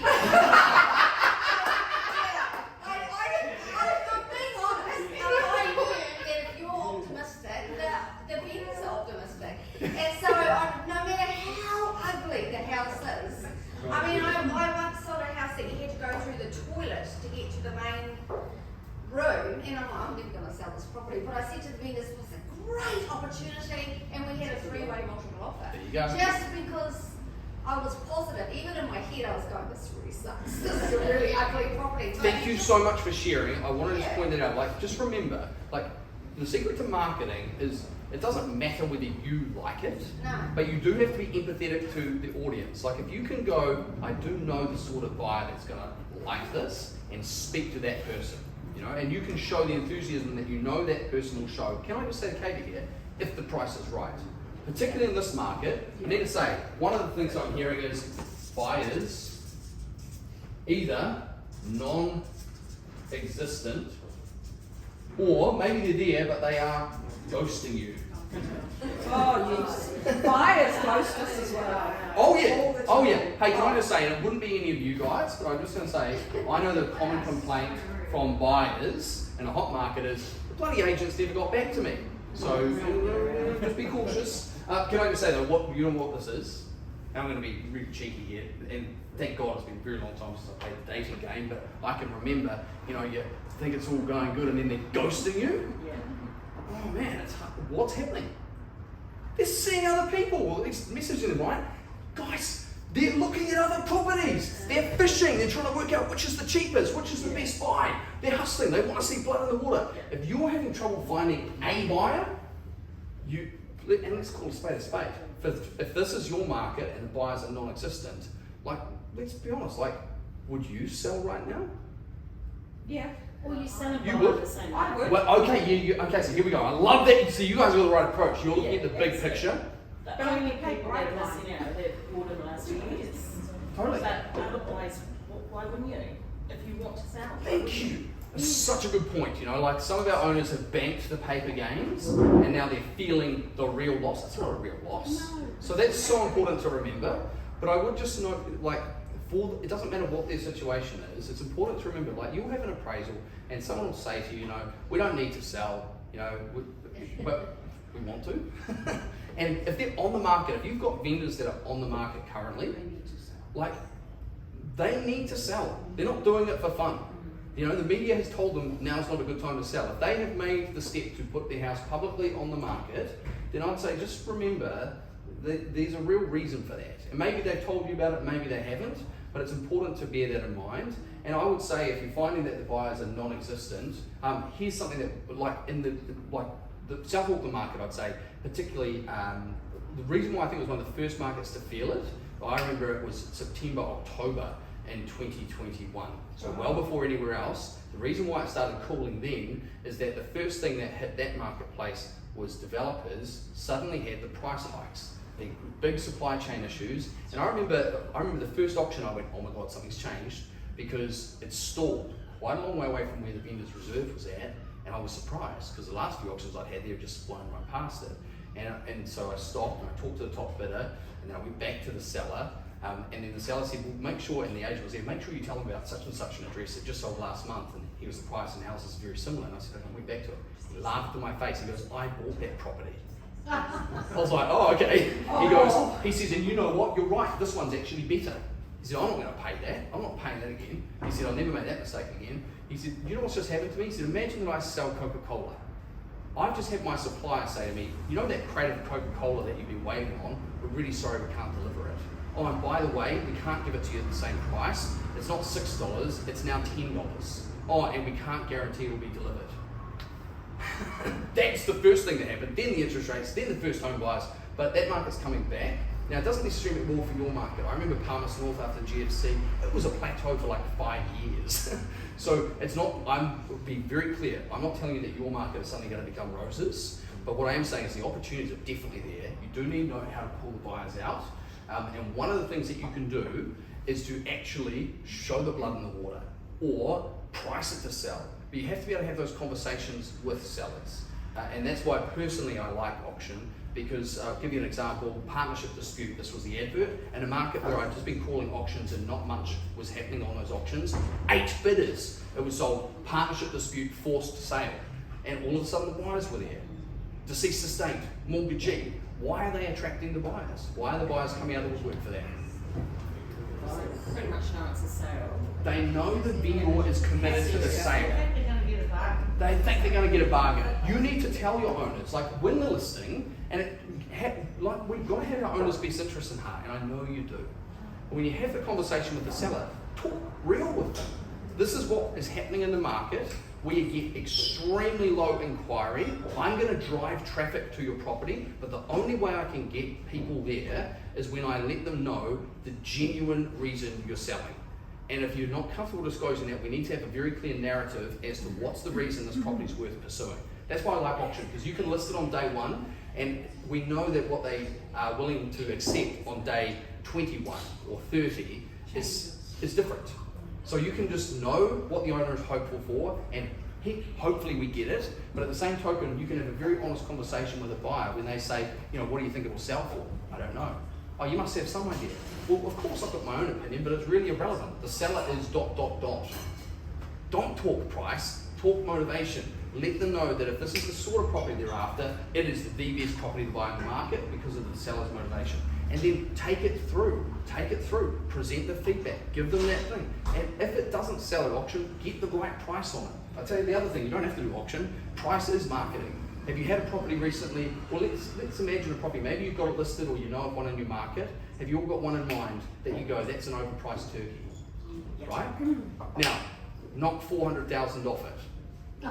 I'm being honest. I knew that if you're optimistic, the vendors are optimistic. And so no matter how ugly the house is, I once sold a house that you had to go through the toilet to get to the main room, and I'm never going to sell this property, but I said to the vendors, it was a great opportunity, and we had a 3-way multiple offer. There you go. Just because I was positive, even in my head I was going, this really sucks. This is a really ugly property. Thank you so much for sharing. I want to just point it out. Just remember, the secret to marketing is it doesn't matter whether you like it, but you do have to be empathetic to the audience. If you can go, I do know the sort of buyer that's going to like this, and speak to that person, and you can show the enthusiasm that that person will show. Can I just say to Katie here, if the price is right? Particularly in this market, I need to say, one of the things I'm hearing is buyers either non-existent, or maybe they're there but they are ghosting you. Oh yes, buyers ghost us as well. Oh yeah. Hey, can I just say, and it wouldn't be any of you guys, but I'm just going to say, I know the common complaint from buyers in a hot market is, the bloody agents never got back to me. So just be cautious. Can I just say though, you know what this is? And I'm going to be really cheeky here, and thank God it's been a very long time since I played the dating game, but I can remember, you think it's all going good and then they're ghosting you. Yeah. Oh man, what's happening? They're seeing other people, they're messaging them, right? Guys, they're looking at other properties, they're fishing, they're trying to work out which is the cheapest, which is the best buy. They're hustling, they want to see blood in the water. If you're having trouble finding a buyer, and let's call a spade. If this is your market and the buyers are non-existent, let's be honest, would you sell right now? Yeah. Well, you sell You and would? buy the same. I would. Well, okay, so here we go. I love that. So you guys have got the right approach. You're looking at the big that's picture. The only people that are missing out that bought in the last 2 years. Totally. But otherwise, why wouldn't you? If you want to sell. Thank you. That's such a good point. Some of our owners have banked the paper gains and now they're feeling the real loss. That's not a real loss. No. So that's so important to remember. But I would just note, it doesn't matter what their situation is, it's important to remember, you'll have an appraisal and someone will say to you, we don't need to sell, but we want to. And if they're on the market, if you've got vendors that are on the market currently, they need to sell. They're not doing it for fun. The media has told them now's not a good time to sell. If they have made the step to put their house publicly on the market, then I'd say just remember that there's a real reason for that. And maybe they've told you about it, maybe they haven't, but it's important to bear that in mind. And I would say if you're finding that the buyers are non-existent, here's something that, in the South Auckland market, I'd say, particularly, the reason why I think it was one of the first markets to feel it, I remember it was September, October, in 2021. So well before anywhere else. The reason why it started cooling then is that the first thing that hit that marketplace was developers suddenly had the price hikes, the big supply chain issues. And I remember the first auction I went, oh my God, something's changed, because it stalled quite a long way away from where the vendor's reserve was at. And I was surprised because the last few auctions I'd had there just flown right past it. And so I stopped and I talked to the top bidder, and then I went back to the seller. And then the seller said, well, make sure, and the agent was there, make sure you tell them about such and such an address that just sold last month, and here's the price, and the house is very similar. And I said, I went back to it. He laughed in my face. He goes, I bought that property. I was like, oh, okay. He says, and you know what? You're right. This one's actually better. He said, I'm not going to pay that. I'm not paying that again. He said, I'll never make that mistake again. He said, you know what's just happened to me? He said, imagine that I sell Coca-Cola. I've just had my supplier say to me, you know that crate of Coca-Cola that you've been waiting on? We're really sorry we can't deliver it. Oh, and by the way, we can't give it to you at the same price. It's not $6, it's now $10. Oh, and we can't guarantee it'll be delivered. That's the first thing that happened. Then the interest rates, then the first home buyers. But that market's coming back. Now, it doesn't necessarily mean more for your market. I remember Palmas North after GFC, it was a plateau for like 5 years. So it's not, I'm being very clear, I'm not telling you that your market is suddenly going to become roses, but what I am saying is the opportunities are definitely there. You do need to know how to pull the buyers out. And one of the things that you can do is to actually show the blood in the water or price it to sell. But you have to be able to have those conversations with sellers. And that's why personally I like auction, because I'll give you an example, partnership dispute, this was the advert, in a market where I'd just been calling auctions and not much was happening on those auctions. 8 bidders, it was sold, partnership dispute, forced sale. And all of a sudden the buyers were there. Deceased estate, mortgagee. Why are they attracting the buyers? Why are the buyers coming out of the woodwork for that? Pretty much know it's a sale. They know the vendor is committed to the sale. They think they're going to get a bargain. You need to tell your owners, like win the listing, and like we've got to have our owners' best interest in heart, and I know you do. When you have the conversation with the seller, talk real with them. This is what is happening in the market. We get extremely low inquiry. I'm going to drive traffic to your property, but the only way I can get people there is when I let them know the genuine reason you're selling. And if you're not comfortable disclosing that, we need to have a very clear narrative as to what's the reason this property is worth pursuing. That's why I like auction, because you can list it on day 1, and we know that what they are willing to accept on day 21 or 30 is different. So you can just know what the owner is hopeful for, and heck, hopefully we get it, but at the same token, you can have a very honest conversation with a buyer when they say, you know, what do you think it will sell for? I don't know. Oh, you must have some idea. Well, of course I've got my own opinion, but it's really irrelevant. The seller is ... Don't talk price, talk motivation. Let them know that if this is the sort of property they're after, it is the best property to buy in the market because of the seller's motivation. And then take it through, present the feedback, give them that thing. And if it doesn't sell at auction, get the right price on it. I'll tell you the other thing, you don't have to do auction. Price is marketing. Have you had a property recently? Well, let's imagine a property. Maybe you've got it listed or you know of one in your market. Have you all got one in mind that you go, that's an overpriced turkey, right? Now, knock $400,000 off it.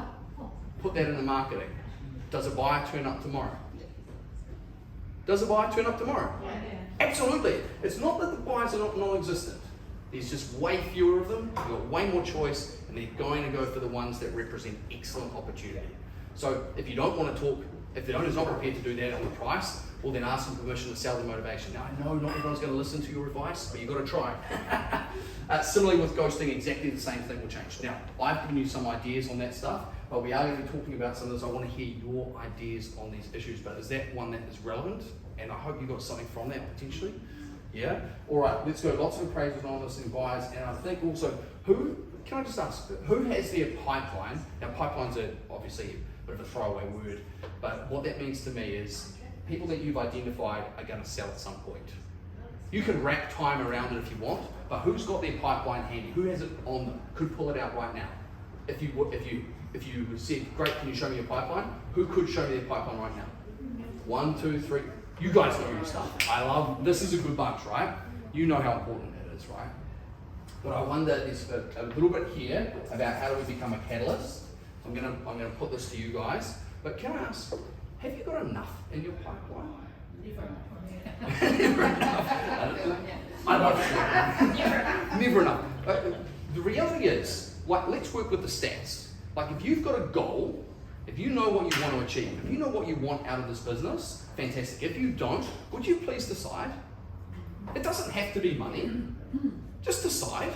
Put that in the marketing. Does a buyer turn up tomorrow? Does a buyer turn up tomorrow? Absolutely. It's not that the buyers are not non-existent. There's just way fewer of them, you've got way more choice, and they're going to go for the ones that represent excellent opportunity. So if you don't want to talk, if the owner's not prepared to do that on the price, well then ask them permission to sell the motivation. Now I know not everyone's going to listen to your advice, but you've got to try. Similarly with ghosting, exactly the same thing will change. Now, I've given you some ideas on that stuff, but we are going to be talking about some of this. I want to hear your ideas on these issues, but is that one that is relevant? And I hope you got something from that potentially. Yeah? All right, let's go. Lots of appraisals on this and buyers, and I think also, can I just ask, who has their pipeline? Now, pipelines are obviously a bit of a throwaway word, but what that means to me is people that you've identified are going to sell at some point. You can wrap time around it if you want, but who's got their pipeline handy? Who has it on them? Could pull it out right now. If you said, great, can you show me your pipeline? Who could show me their pipeline right now? 1, 2, 3. You guys know your stuff. This is a good bunch, right? You know how important it is, right? But I wonder, there's a little bit here about how do we become a catalyst. I'm gonna put this to you guys. But can I ask, have you got enough in your pipeline? Never enough. I love you. Never enough. The reality is, like, let's work with the stats. Like, if you've got a goal, if you know what you want to achieve, if you know what you want out of this business, fantastic. If you don't, would you please decide? It doesn't have to be money. Just decide.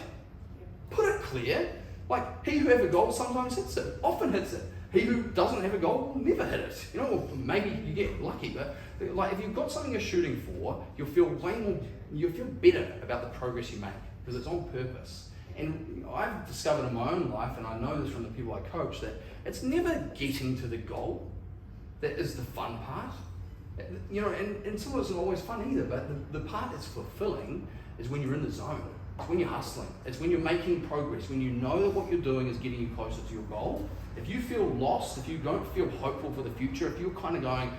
Put it clear. Like, he who has a goal sometimes hits it, often hits it. He who doesn't have a goal will never hit it. You know, or maybe you get lucky, but like if you've got something you're shooting for, you'll feel better about the progress you make because it's on purpose. And I've discovered in my own life, and I know this from the people I coach, that it's never getting to the goal that is the fun part. You know, and some of it's not always fun either, but the part that's fulfilling is when you're in the zone. It's when you're hustling. It's when you're making progress, when you know that what you're doing is getting you closer to your goal. If you feel lost, if you don't feel hopeful for the future, if you're kind of going,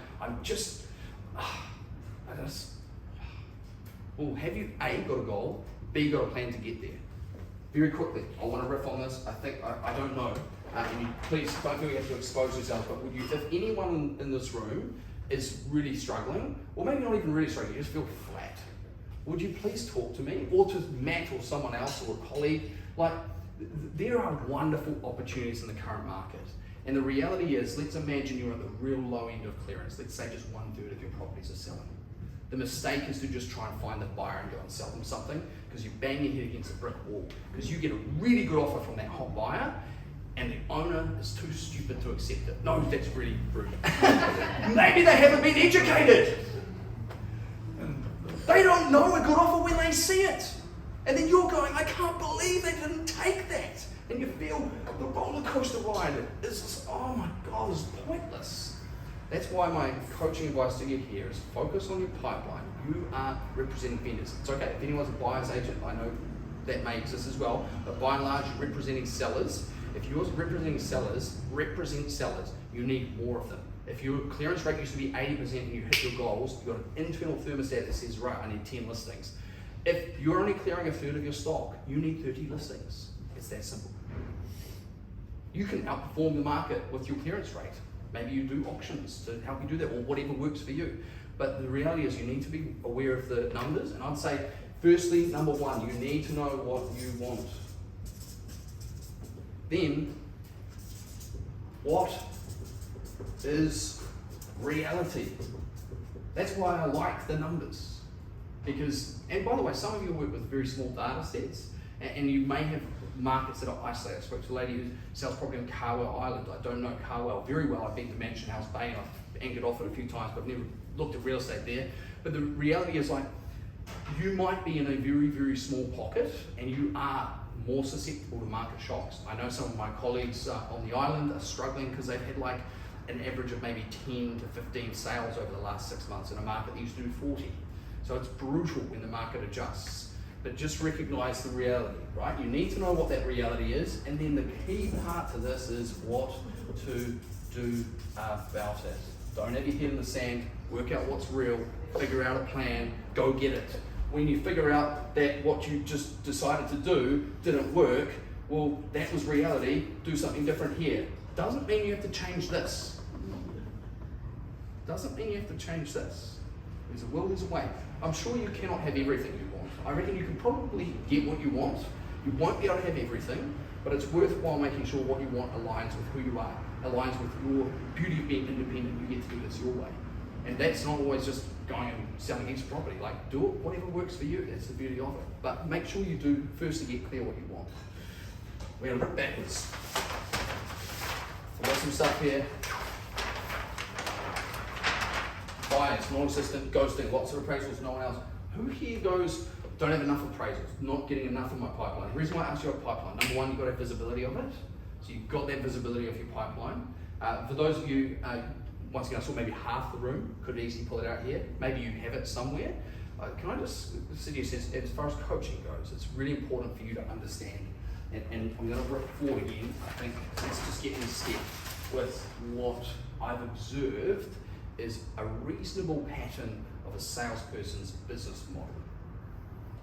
well, have you A, got a goal, B, got a plan to get there? Very quickly, I want to riff on this. I don't know. And you please don't feel you have to expose yourself, but would you, if anyone in this room is really struggling, or maybe not even really struggling, you just feel flat, would you please talk to me, or to Matt or someone else or a colleague? Like, there are wonderful opportunities in the current market. And the reality is, let's imagine you're at the real low end of clearance. Let's say just 1/3 of your properties are selling. The mistake is to just try and find the buyer and go and sell them something, because you bang your head against a brick wall. Because you get a really good offer from that hot buyer, and the owner is too stupid to accept it. No, that's really rude. Maybe they haven't been educated. They don't know a good offer when they see it. And then you're going, I can't believe they didn't take that. And you feel the roller coaster ride is, oh my God, it's pointless. That's why my coaching advice to you here is focus on your pipeline. You are representing vendors. It's okay, if anyone's a buyer's agent, I know that may exist as well, but by and large, you're representing sellers. If you're representing sellers, represent sellers. You need more of them. If your clearance rate used to be 80% and you hit your goals, you've got an internal thermostat that says, right, I need 10 listings. If you're only clearing 1/3 of your stock, you need 30 listings. It's that simple. You can outperform the market with your clearance rate. Maybe you do auctions to help you do that, or whatever works for you. But the reality is you need to be aware of the numbers. And I'd say, firstly, number one, you need to know what you want. Then, what is reality? That's why I like the numbers. Because, and by the way, some of you work with very small data sets, and you may have markets that are isolated. I spoke to a lady who sells property on Carwell Island. I don't know Carwell very well. I've been to Mansion House Bay and I've anchored off it a few times, but I've never looked at real estate there. But the reality is, like, you might be in a very, very small pocket and you are more susceptible to market shocks. I know some of my colleagues on the island are struggling because they've had like an average of maybe 10 to 15 sales over the last 6 months in a market that used to do 40. So it's brutal when the market adjusts. But just recognize the reality, right? You need to know what that reality is, and then the key part to this is what to do about it. Don't have your head in the sand, work out what's real, figure out a plan, go get it. When you figure out that what you just decided to do didn't work, well, that was reality, do something different here. Doesn't mean you have to change this. Doesn't mean you have to change this. There's a will, there's a way. I'm sure you cannot have everything you want. I reckon you can probably get what you want. You won't be able to have everything, but it's worthwhile making sure what you want aligns with who you are, aligns with your beauty of being independent. You get to do this your way. And that's not always just going and selling each property. Like, do it whatever works for you. That's the beauty of it. But make sure you do first to get clear what you want. We're going to look backwards. I've got some stuff here. Bias, non-existent, ghosting, lots of appraisals, no one else. Who here goes, don't have enough appraisals, not getting enough of my pipeline? The reason why I asked you about pipeline, number one, you've got to have visibility of it. So you've got that visibility of your pipeline. For those of you, once again, I saw maybe half the room, could easily pull it out here. Maybe you have it somewhere. Can I just suggest, as far as coaching goes, it's really important for you to understand, and I'm going to rip forward again. I think let's just get in step with what I've observed is a reasonable pattern of a salesperson's business model.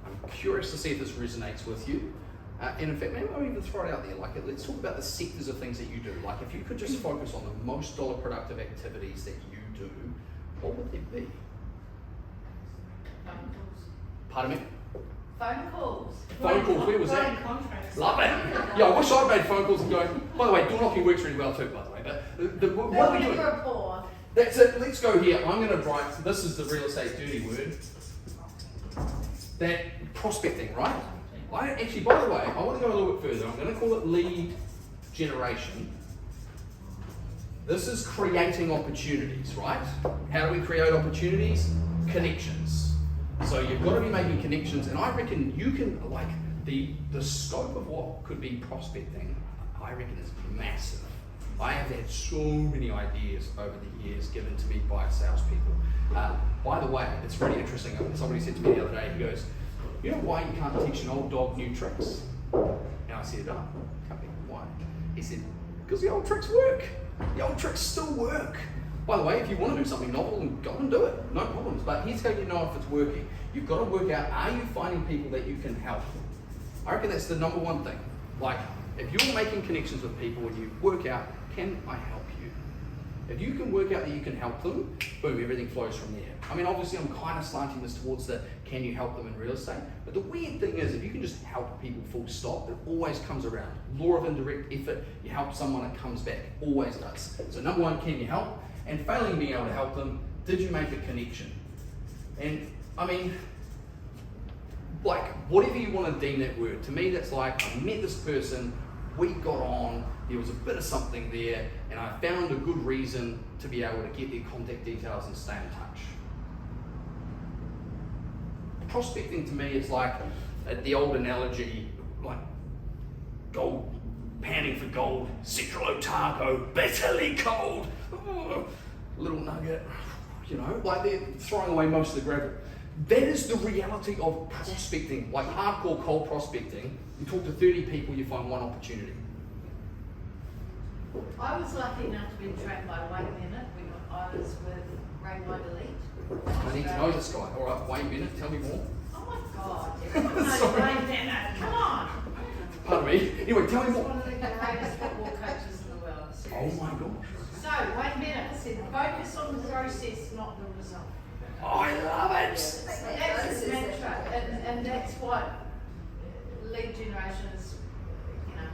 I'm curious to see if this resonates with you. And in fact, maybe I'll even throw it out there. Like, let's talk about the sectors of things that you do. Like, if you could just focus on the most dollar productive activities that you do, what would they be? Pardon me? Phone calls. Phone calls, where was that? Writing contracts. Love it. Yeah, I wish I'd made phone calls and going, by the way, door knocking works really well too, by the way, but what are we Building doing? rapport. That's it, let's go here. I'm going to write, this is the real estate dirty word, that prospecting, right? Actually, by the way, I want to go a little bit further. I'm going to call it lead generation. This is creating opportunities, right? How do we create opportunities? Connections. So you've got to be making connections, and I reckon you can, like, the scope of what could be prospecting, I reckon is massive. I have had so many ideas over the years given to me by salespeople. By the way, it's really interesting. Somebody said to me the other day, he goes, you know why you can't teach an old dog new tricks? And I said, oh, can't be, why? He said, because the old tricks work. The old tricks still work. By the way, if you want to do something novel, then go and do it. No problems. But here's how you know if it's working. You've got to work out, are you finding people that you can help? I reckon that's the number one thing. Like, if you're making connections with people and you work out, can I help you? If you can work out that you can help them, boom, everything flows from there. I mean, obviously I'm kind of slanting this towards the can you help them in real estate, but the weird thing is if you can just help people full stop, it always comes around. Law of indirect effort, you help someone, it comes back, always does. So number one, can you help? And failing being able to help them, did you make a connection? And I mean, like, whatever you want to deem that word, to me that's like, I met this person, we got on, there was a bit of something there, and I found a good reason to be able to get their contact details and stay in touch. Prospecting to me is like the old analogy, like gold, panning for gold, Central Otago, bitterly cold, little nugget, you know, like they're throwing away most of the gravel. That is the reality of prospecting, like hardcore cold prospecting. You talk to 30 people, you find one opportunity. I was lucky enough to be trained by Wayne Bennett when I was with Ray White Elite. I need to know this guy. All right, Wayne Bennett, tell me more. Oh my God, everyone knows Wayne Bennett, come on. Pardon me. Anyway, tell me He's more. one of the greatest football coaches in the world, Oh seriously. my gosh. So, Wayne Bennett said, focus on the process, not the result. Oh, I love it. That's his mantra, and that's what lead generation is, you know,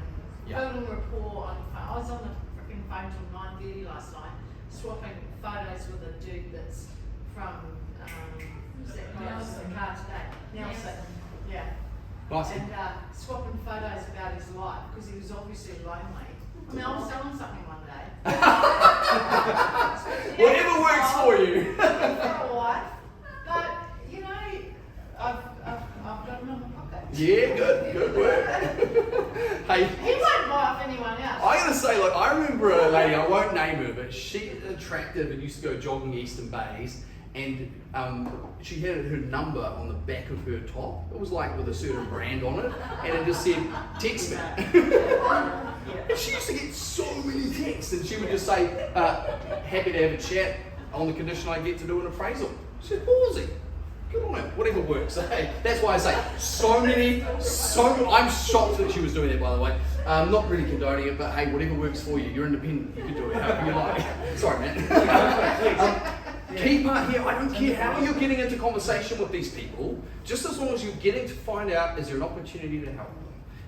Yeah. building rapport on the phone. I was on the freaking phone till 9:30 last night, swapping photos with a dude that's from, who's that guy who's in the car today? Nelson. Yeah. Nice. And swapping photos about his life, because he was obviously lonely. I mean, I'll sell him something one day. Whatever works for you. For a wife. But, you know, I've got him in my pocket. Yeah, good work. Hey, He won't buy off anyone else. I gotta say, look, I remember a lady, I won't name her, but she's attractive and used to go jogging Eastern Bays, and she had her number on the back of her top. It was like with a certain brand on it, and it just said, text me. And she used to get so many texts, and she would just say, happy to have a chat on the condition I get to do an appraisal. She said, ballsy. Good on her, whatever works. Hey, that's why I say I'm shocked that she was doing that, by the way. Not really condoning it, but hey, whatever works for you. You're independent, you can do it however you like. Sorry, man. Key part here, I don't care how you're getting into conversation with these people, just as long as you're getting to find out, is there an opportunity to help them?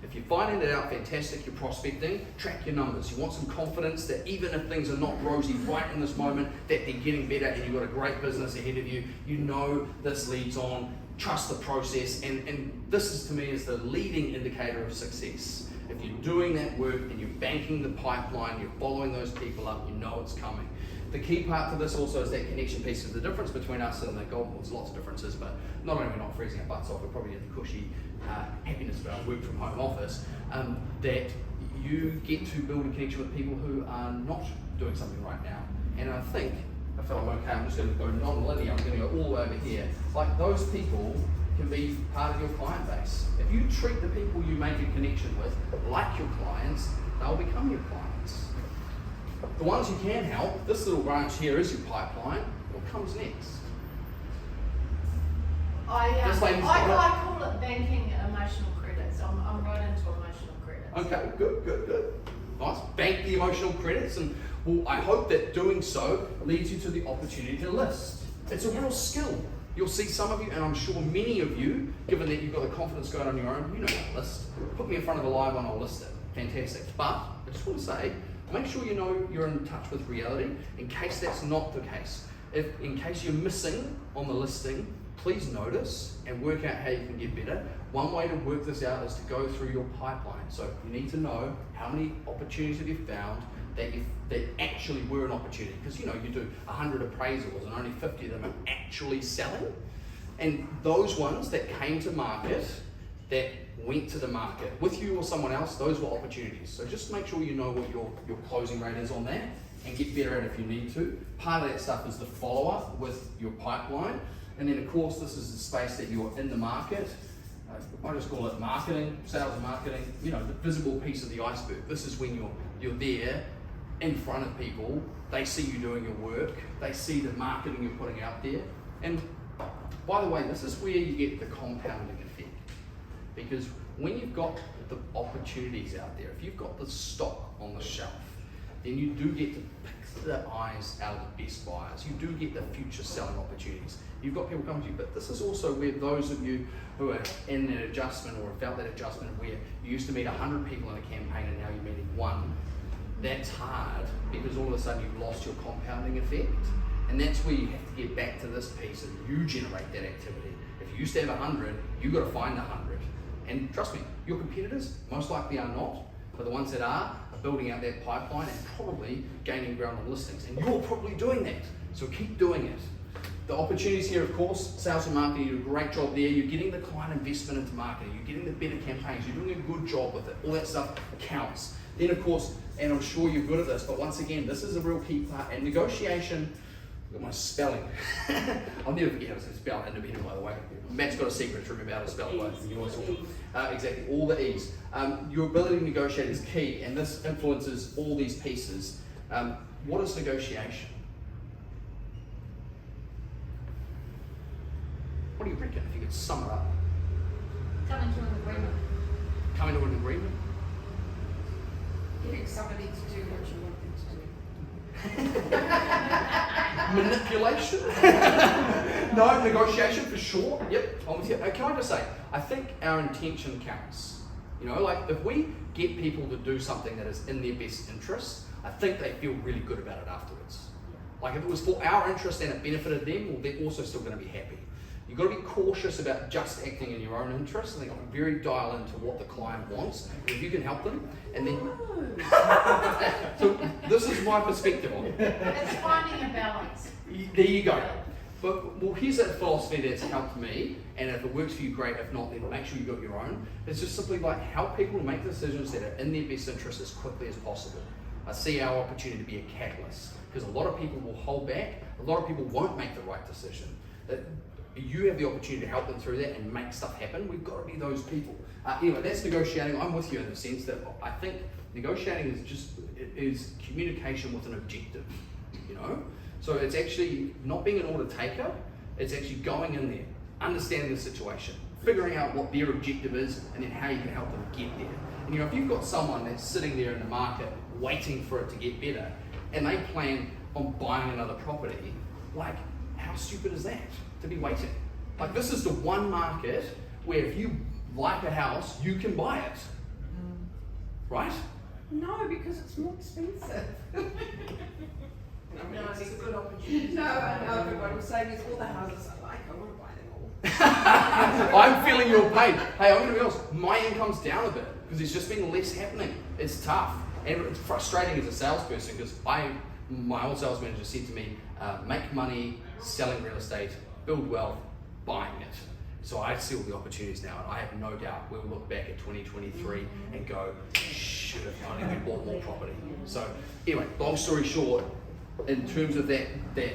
If you're finding it out, fantastic, you're prospecting, track your numbers. You want some confidence that even if things are not rosy right in this moment, that they're getting better and you've got a great business ahead of you. You know this leads on, trust the process, and this is to me is the leading indicator of success. If you're doing that work and you're banking the pipeline, you're following those people up, you know it's coming. The key part to this also is that connection piece. Is the difference between us and the gold. Well, there's lots of differences, but not only are we not freezing our butts off, we're probably in the cushy happiness of our work from home office, that you get to build a connection with people who are not doing something right now. And I think, if I'm okay, I'm just going to go non-linear, I'm going to go all the way over here. Like those people can be part of your client base. If you treat the people you make a connection with like your clients, they'll become your clients. The ones you can help, this little branch here is your pipeline. What comes next? I call it banking emotional credits. I'm right into emotional credits. Okay, good. Nice. Bank the emotional credits, and well, I hope that doing so leads you to the opportunity to list. It's a real skill. You'll see some of you, and I'm sure many of you, given that you've got the confidence going on your own, you know how to list. Put me in front of a live one, I'll list it. Fantastic. But I just want to say, make sure you know you're in touch with reality in case that's not the case. If in case you're missing on the listing, please notice and work out how you can get better. One way to work this out is to go through your pipeline. So you need to know how many opportunities have you found that actually were an opportunity. Because you know, you do 100 appraisals and only 50 of them are actually selling. And those ones that came to market, that went to the market with you or someone else, those were opportunities. So just make sure you know what your closing rate is on that and get better at it if you need to. Part of that stuff is the follow-up with your pipeline. And then of course, this is the space that you're in the market. I just call it marketing, sales and marketing, you know, the visible piece of the iceberg. This is when you're there in front of people, they see you doing your work, they see the marketing you're putting out there. And by the way, this is where you get the compounding effect. Because when you've got the opportunities out there, if you've got the stock on the shelf, then you do get to pick the eyes out of the best buyers. You do get the future selling opportunities. You've got people coming to you, but this is also where those of you who are in that adjustment or have felt that adjustment where you used to meet 100 people in a campaign and now you're meeting one, that's hard because all of a sudden you've lost your compounding effect. And that's where you have to get back to this piece and you generate that activity. If you used to have 100, you've got to find 100. And trust me, your competitors most likely are not, but the ones that are building out that pipeline and probably gaining ground on listings. And you're probably doing that, so keep doing it. The opportunities here, of course, sales and marketing, you do a great job there. You're getting the client investment into marketing. You're getting the better campaigns. You're doing a good job with it. All that stuff counts. Then, of course, and I'm sure you're good at this, but once again, this is a real key part. And negotiation, look at my spelling. I'll never forget how to spell independent, by the way. Matt's got a secret to remember how to spell it. Exactly, all the E's. Your ability to negotiate is key, and this influences all these pieces. What is negotiation? What do you reckon if you could sum it up? Coming to an agreement. Coming to an agreement? Getting somebody to do what you want them to do. Manipulation? No, negotiation for sure. Yep, I'm with you. Can I just say, I think our intention counts. You know, like if we get people to do something that is in their best interest, I think they feel really good about it afterwards. Like if it was for our interest and it benefited them, well, they're also still going to be happy. You've got to be cautious about just acting in your own interest. I think I'm very dialed into what the client wants. If you can help them, and then so this is my perspective on it. It's finding a balance. There you go. But well, here's that philosophy that's helped me, and if it works for you, great. If not, then make sure you've got your own. It's just simply like help people make decisions that are in their best interest as quickly as possible. I see our opportunity to be a catalyst because a lot of people will hold back. A lot of people won't make the right decision. You have the opportunity to help them through that and make stuff happen. We've got to be those people. Anyway, that's negotiating. I'm with you in the sense that I think negotiating is communication with an objective, you know? So it's actually not being an order taker, it's actually going in there, understanding the situation, figuring out what their objective is, and then how you can help them get there. And you know, if you've got someone that's sitting there in the market waiting for it to get better, and they plan on buying another property, like, how stupid is that? To be waiting. Like this is the one market where if you like a house, you can buy it. Right? No, because it's more expensive. No, it's a good opportunity. No, I know, but what I'm saying is all the houses I like, I want to buy them all. I'm feeling your pain. Hey, I'm gonna be honest, my income's down a bit because there's just been less happening. It's tough. And it's frustrating as a salesperson because my old sales manager said to me, make money selling real estate, build wealth, buying it. So I see all the opportunities now, and I have no doubt we'll look back at 2023 and go, should have only bought more property. So anyway, long story short, in terms of that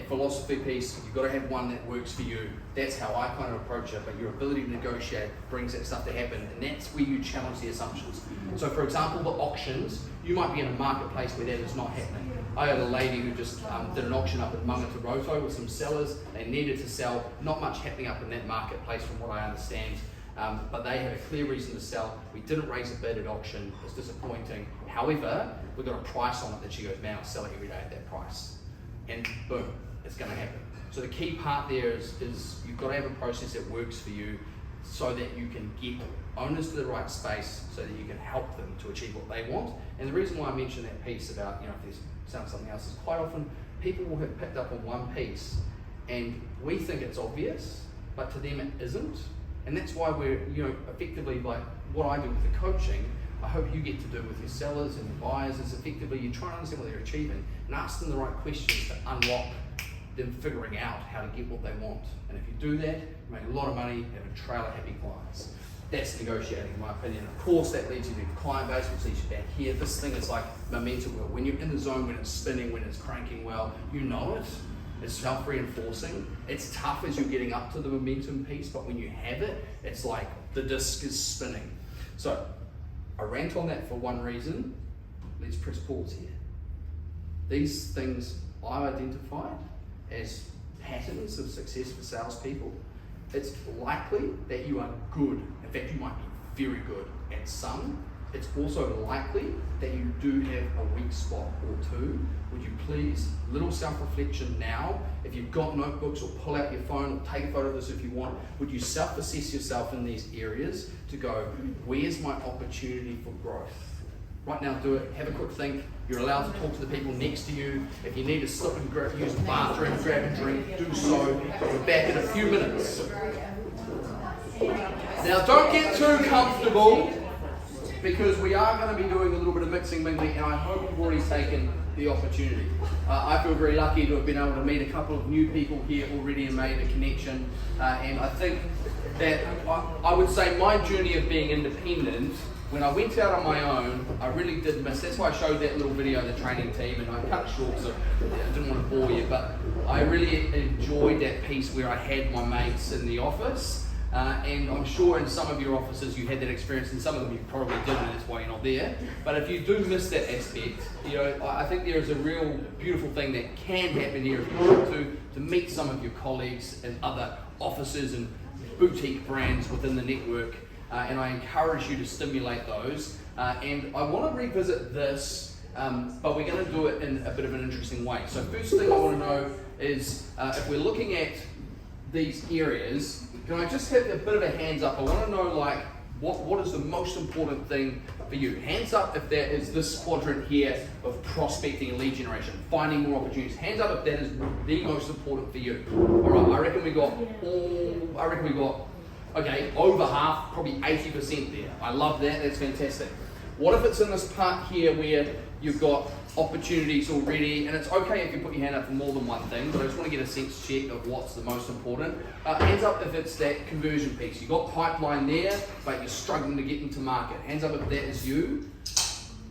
philosophy piece, you've got to have one that works for you. That's how I kind of approach it, but your ability to negotiate brings that stuff to happen, and that's where you challenge the assumptions. So for example, the auctions, you might be in a marketplace where that is not happening. I had a lady who just did an auction up at Mangataroto with some sellers. They needed to sell, not much happening up in that marketplace from what I understand, but they had a clear reason to sell. We didn't raise a bid at auction, it's disappointing. However, we got a price on it that she goes, man, I'll sell it every day at that price. And boom, it's gonna happen. So the key part there is you've got to have a process that works for you so that you can get owners to the right space so that you can help them to achieve what they want. And the reason why I mentioned that piece about, if there's something else is quite often people will have picked up on one piece and we think it's obvious, but to them it isn't. And that's why we're, effectively, like what I do with the coaching, I hope you get to do with your sellers and your buyers is effectively you try and understand what they're achieving and ask them the right questions to unlock them figuring out how to get what they want. And if you do that, you make a lot of money, have a trail of happy clients. That's negotiating, in my opinion. Of course, that leads you to client base, which leads you back here. This thing is like momentum wheel. When you're in the zone, when it's spinning, when it's cranking well, you know it. It's self-reinforcing. It's tough as you're getting up to the momentum piece, but when you have it, it's like the disc is spinning. So I rant on that for one reason. Let's press pause here. These things I identified as patterns of success for salespeople. It's likely that you are good. In fact, you might be very good at some. It's also likely that you do have a weak spot or two. Would you please, little self-reflection now, if you've got notebooks or pull out your phone or take a photo of this if you want, would you self-assess yourself in these areas to go, where's my opportunity for growth? Right now, do it, have a quick think. You're allowed to talk to the people next to you. If you need to slip and use the bathroom, grab a drink, do so. We're back in a few minutes. Now, don't get too comfortable because we are going to be doing a little bit of mixing mingling and I hope you've already taken the opportunity. I feel very lucky to have been able to meet a couple of new people here already and made a connection. And I think that I would say my journey of being independent, when I went out on my own, I really did miss. That's why I showed that little video of the training team, and I cut it short, so I didn't want to bore you. But I really enjoyed that piece where I had my mates in the office, and I'm sure in some of your offices you had that experience, and some of them you probably didn't, and that's why you're not there. But if you do miss that aspect, I think there is a real beautiful thing that can happen here if you want to meet some of your colleagues in other offices and boutique brands within the network. And I encourage you to stimulate those. And I want to revisit this, but we're going to do it in a bit of an interesting way. So first thing I want to know is, if we're looking at these areas, can I just have a bit of a hands up? I want to know, like, what is the most important thing for you? Hands up if that is this quadrant here of prospecting and lead generation, finding more opportunities. Hands up if that is the most important for you. All right, I reckon we got okay, over half, probably 80% there. I love that, that's fantastic. What if it's in this part here where you've got opportunities already, and it's okay if you put your hand up for more than one thing, but I just want to get a sense check of what's the most important. Hands up if it's that conversion piece. You've got pipeline there, but you're struggling to get into market. Hands up if that is you.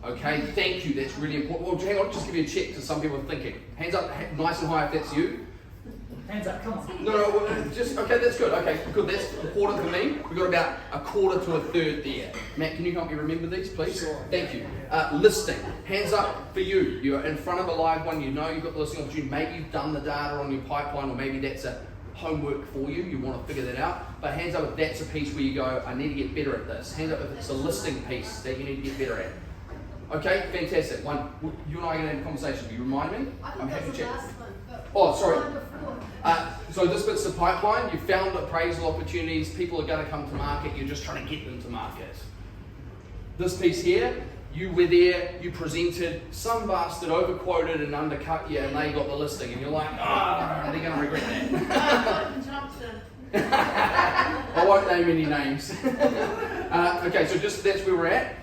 Okay, thank you, that's really important. Well, hang on, just give you a check because some people are thinking. Hands up nice and high if that's you. Hands up, come on. No, okay, that's good. Okay, good, that's important for me. We've got about a quarter to a third there. Matt, can you help me remember these, please? Sure. Thank you. Listing. Hands up for you. You're in front of a live one, you know you've got the listing opportunity. Maybe you've done the data on your pipeline, or maybe that's a homework for you. You want to figure that out. But hands up if that's a piece where you go, I need to get better at this. Hands up if it's a listing piece that you need to get better at. Okay, fantastic. One, you and I are going to have a conversation. Will you remind me? I'm happy to chat. Oh, sorry. So this bit's the pipeline. You found appraisal opportunities. People are going to come to market. You're just trying to get them to market. This piece here, you were there, you presented, some bastard overquoted and undercut you, and they got the listing, and you're like, they're going to regret that. I won't name any names. Okay, so just that's where we're at.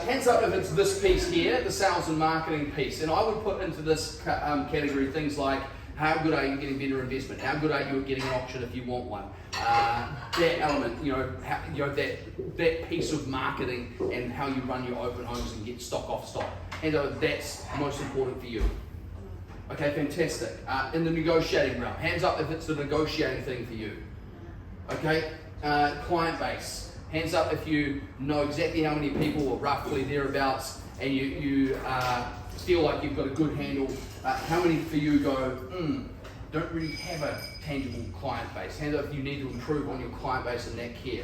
Hands up if it's this piece here, the sales and marketing piece. And I would put into this category things like, how good are you getting better investment? How good are you at getting an auction if you want one? That element, that piece of marketing and how you run your open homes and get stock off stock. And that's most important for you. Okay, fantastic. In the negotiating realm, hands up if it's the negotiating thing for you. Okay, client base. Hands up if you know exactly how many people or roughly thereabouts, and you feel like you've got a good handle. How many for you go, don't really have a tangible client base? Hands up if you need to improve on your client base and that care.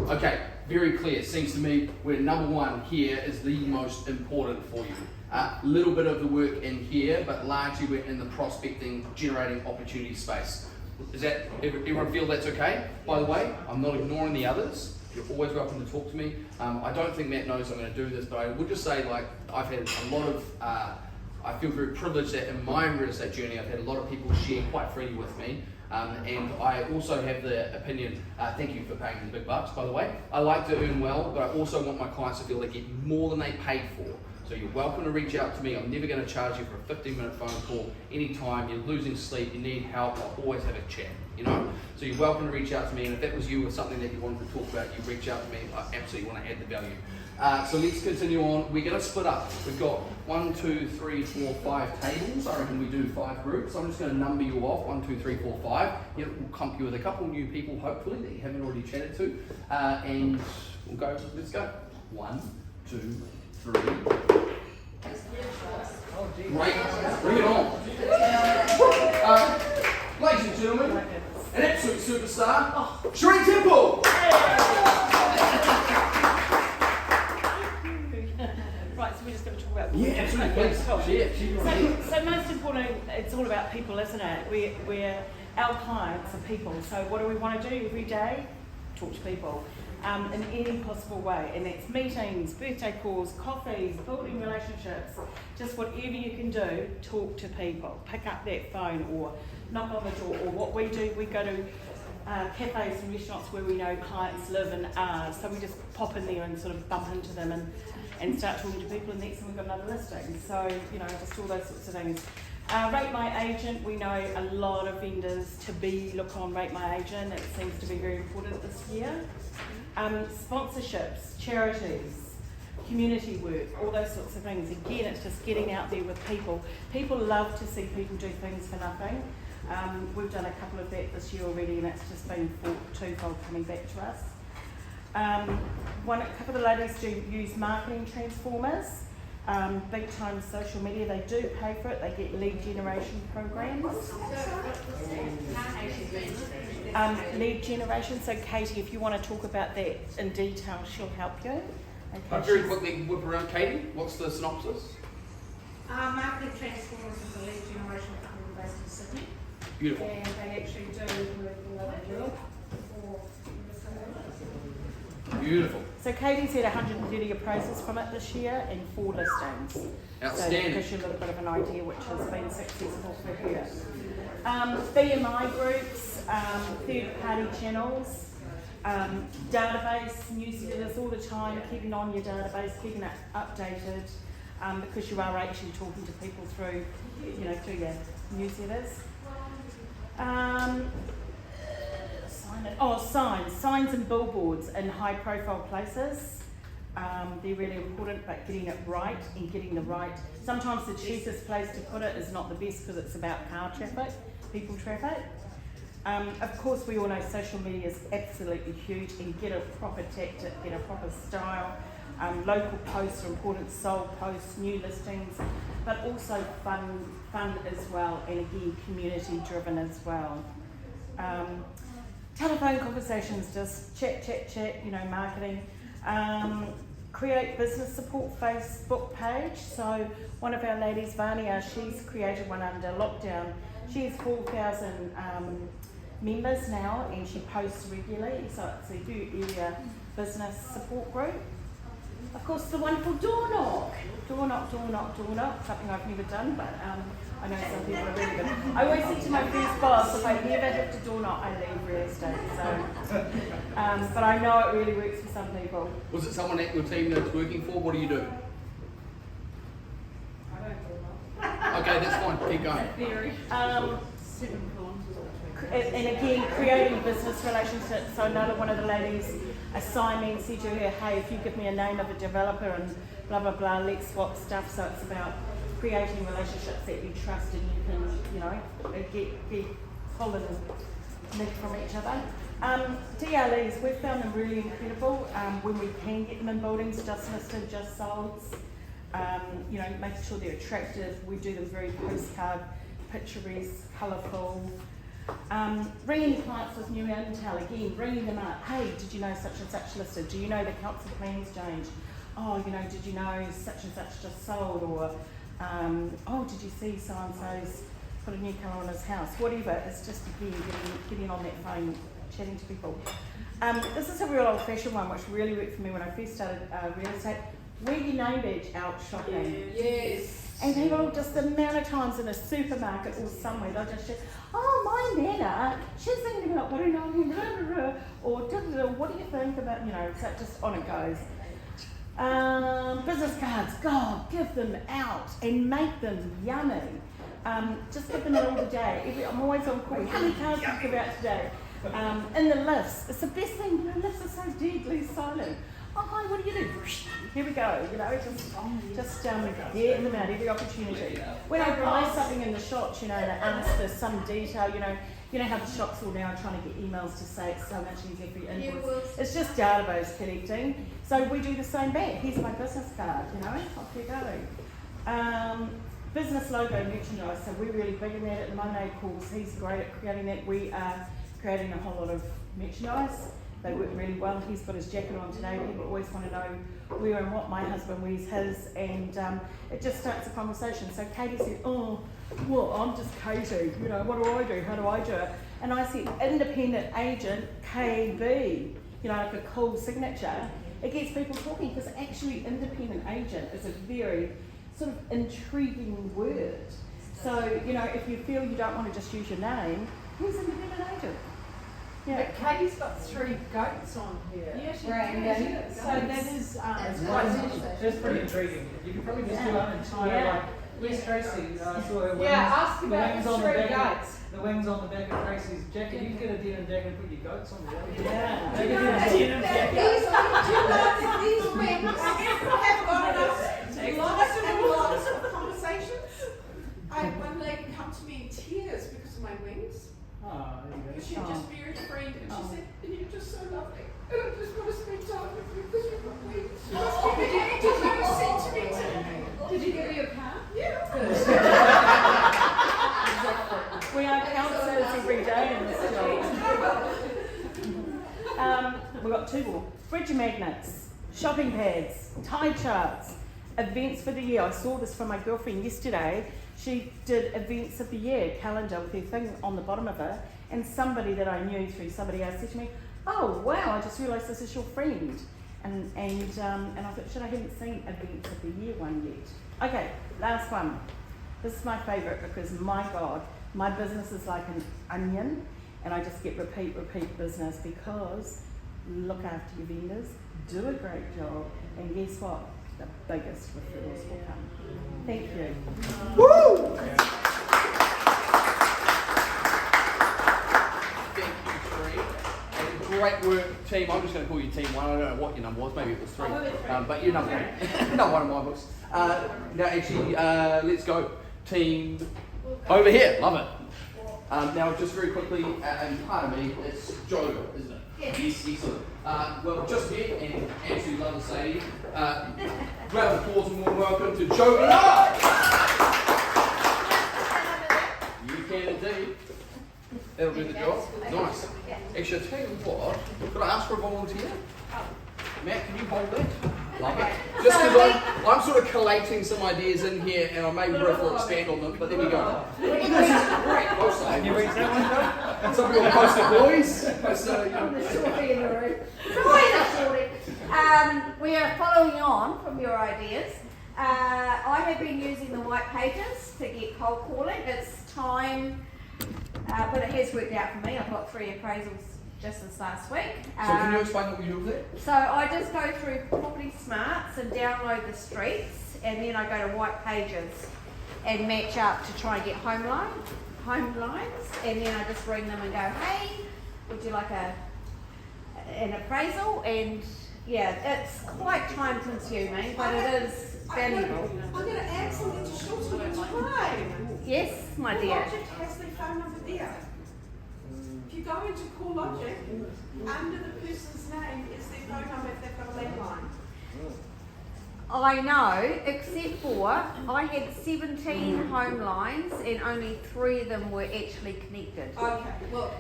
Okay, very clear. Seems to me where number one here is the most important for you. Little bit of the work in here, but largely we're in the prospecting, generating opportunity space. Is that, everyone feel that's okay? By the way, I'm not ignoring the others. You're always welcome to talk to me. I don't think Matt knows I'm going to do this, but I would just say, like, I've had a lot of, I feel very privileged that in my real estate journey, I've had a lot of people share quite freely with me. And I also have the opinion, thank you for paying the big bucks, by the way. I like to earn well, but I also want my clients to feel they get more than they paid for. So you're welcome to reach out to me. I'm never going to charge you for a 15-minute phone call anytime you're losing sleep, you need help, I'll always have a chat, you know? So you're welcome to reach out to me, and if that was you or something that you wanted to talk about, you reach out to me. I absolutely want to add the value. So let's continue on. We're going to split up. We've got 1, 2, 3, 4, 5 tables. I reckon we do 5 groups. So I'm just going to number you off, 1, 2, 3, 4, 5. Yeah, we'll comp you with a couple new people, hopefully, that you haven't already chatted to. And we'll go, let's go. 1, 2, 3. Great, bring it on. Ladies and gentlemen, an absolute superstar, Sheree Temple. Right, so we're just going to talk about. Yeah, absolutely, please. So most important, it's all about people, isn't it? We're our clients are people. So what do we want to do every day? Talk to people. In any possible way, and that's meetings, birthday calls, coffees, building relationships, just whatever you can do, talk to people, pick up that phone or knock on the door, or what we do, we go to cafes and restaurants where we know clients live and are, so we just pop in there and sort of bump into them and start talking to people, and next thing we've got another listing, so just all those sorts of things. Rate My Agent, we know a lot of vendors to look on Rate My Agent, it seems to be very important this year. Sponsorships, charities, community work, all those sorts of things. Again, it's just getting out there with people. People love to see people do things for nothing. We've done a couple of that this year already, and it's just been twofold coming back to us. A couple of the ladies do use marketing transformers, big time social media. They do pay for it. They get lead generation programs. Lead generation. So Katie, if you want to talk about that in detail, she'll help you. Okay, Very quickly, whip around Katie. What's the synopsis? Marketing Transformers is a lead generation company based in Sydney. Beautiful. And they actually do work all over the world for Beautiful. So Katie's had 130 appraisals from it this year and 4 listings. Outstanding. So that gives you a little bit of an idea which has been successful for her. BMI groups, third-party channels, database, newsletters all the time, keeping on your database, keeping it updated, because you are actually talking to people through your newsletters. Signs and billboards in high-profile places. They're really important, but getting it right and getting the right. Sometimes the cheapest place to put it is not the best because it's about car traffic, people traffic. Of course, we all know social media is absolutely huge, and get a proper tactic, get a proper style. Local posts are important, sold posts, new listings, but also fun as well, and again, community driven as well. Telephone conversations, just chat, marketing. Create business support Facebook page. So one of our ladies, Vania, she's created one under lockdown. She has 4,000 members now, and she posts regularly. So it's a huge area business support group. Of course, the wonderful door knock, something I've never done, but I know some people are really good. I always say to my first boss, if I never have to door knock, I leave real estate. So, but I know it really works for some people. Was it someone at your team that's working for? What do you do? I don't know. Okay, that's fine. Keep going. Very. And again, creating business relationships. So another one of the ladies, a Simon, said to her, hey, if you give me a name of a developer and blah, blah, blah, let's swap stuff. So it's about creating relationships that you trust and you can, get pull and nick from each other. DLEs, we've found them really incredible when we can get them in buildings, just listed, just sold. Making sure they're attractive. We do them very postcard, picturesque, colourful. Ringing clients with new intel, again, ringing them up. Hey, did you know such and such listed? Do you know the council plans changed? Oh, did you know such and such just sold? Or, did you see so-and-so's put a new colour on his house, whatever. It's just again getting on that phone, chatting to people. This is a real old-fashioned one, which really worked for me when I first started real estate. Wear your name badge out shopping. Yes. And people, just the amount of times in a supermarket or somewhere, they'll just say, oh, my Nana, she's thinking about putting on him, or what do you think about, so just on it goes. Business cards, God, give them out and make them yummy. Just give them out all the day. I'm always on call. How many cards did you give out today? In the lifts, it's the best thing. Lifts are so deadly silent. Oh, hi, what do you do? Here we go. Just get them out every opportunity. When I buy something in the shops, and I ask for some detail, you know how the shops all now are trying to get emails to say it's so much easier for your invoice. It's just database collecting. So we do the same back. Here's my business card, off you go. Business logo merchandise. So we're really big in that at the moment. Of course, he's great at creating that. We are creating a whole lot of merchandise. They work really well. He's got his jacket on today. People always want to know where and what my husband wears his, and it just starts a conversation. So Katie said, oh, well, I'm just Katie, what do I do? How do I do it? And I said, independent agent, KB, like a cool signature. It gets people talking, because actually independent agent is a very sort of intriguing word. So, if you feel you don't want to just use your name, who's independent agent? Yeah. But Katie's got 3 goats on here. Yeah, she does. So that is That's pretty intriguing. You could probably just do an entire where's Tracy? I saw her wings. ask The about wings the on the 3 back. goats. The wings on the back of Tracy's jacket. You can get a denim jacket and put your goats on the jacket. Yeah. Make a denim jacket. These wings. I have got lots of conversations. I had one lady come to me in tears because of my wings. Oh, there you go. She had just buried a friend, and she said, "You're just so lovely. And I just want to spend time with you because you've got wings." Did you send to me today? Did you give me a car? Yeah. We are counsellors every day in this job. We've got 2 more. Fridge magnets, shopping pads, tie charts, events for the year. I saw this from my girlfriend yesterday. She did events of the year calendar with her thing on the bottom of it, and somebody that I knew through somebody else said to me, oh wow, I just realised this is your friend. And I thought, shit, I haven't seen events of the year one yet. Okay, last one. This is my favourite, because my God, my business is like an onion, and I just get repeat business, because look after your vendors, do a great job, and guess what? The biggest referrals will come. Thank you. Woo! Thank you, Tree. Great work, team. I'm just going to call you team 1. I don't know what your number was. Maybe it was 3. But you're number 1. You're not one of my books. Now, actually, let's go. Team over here. Love it. Now, just very quickly, and pardon me, it's Joe, isn't it? Yes, excellent. Well, just here, and absolutely love to say, round of applause and warm welcome to Joe. You can indeed. That'll do the job. Nice. Actually, I'll tell you what, could I ask for a volunteer? Matt, can you hold that? Love it. Just because I'm sort of collating some ideas in here, and I may brief or expand on them, but there we go. This is great. Also, Can you read that one, Joe? some of your poster boys. We are following on from your ideas. I have been using the white pages to get cold calling. It's time, but it has worked out for me. I've got 3 appraisals just this last week. So can you explain what you do with it? So I just go through Property Smarts and download the streets, and then I go to white pages and match up to try and get home lines, and then I just ring them and go, hey, would you like an appraisal? And yeah, it's quite time consuming, but it is valuable. I'm going to add something to shorten your time. Yes, my dear. Logic has their phone number there. If you go into CoreLogic, under the person's name is their phone number if they've got a landline. I know, except for I had 17 home lines and only 3 of them were actually connected. Okay, well,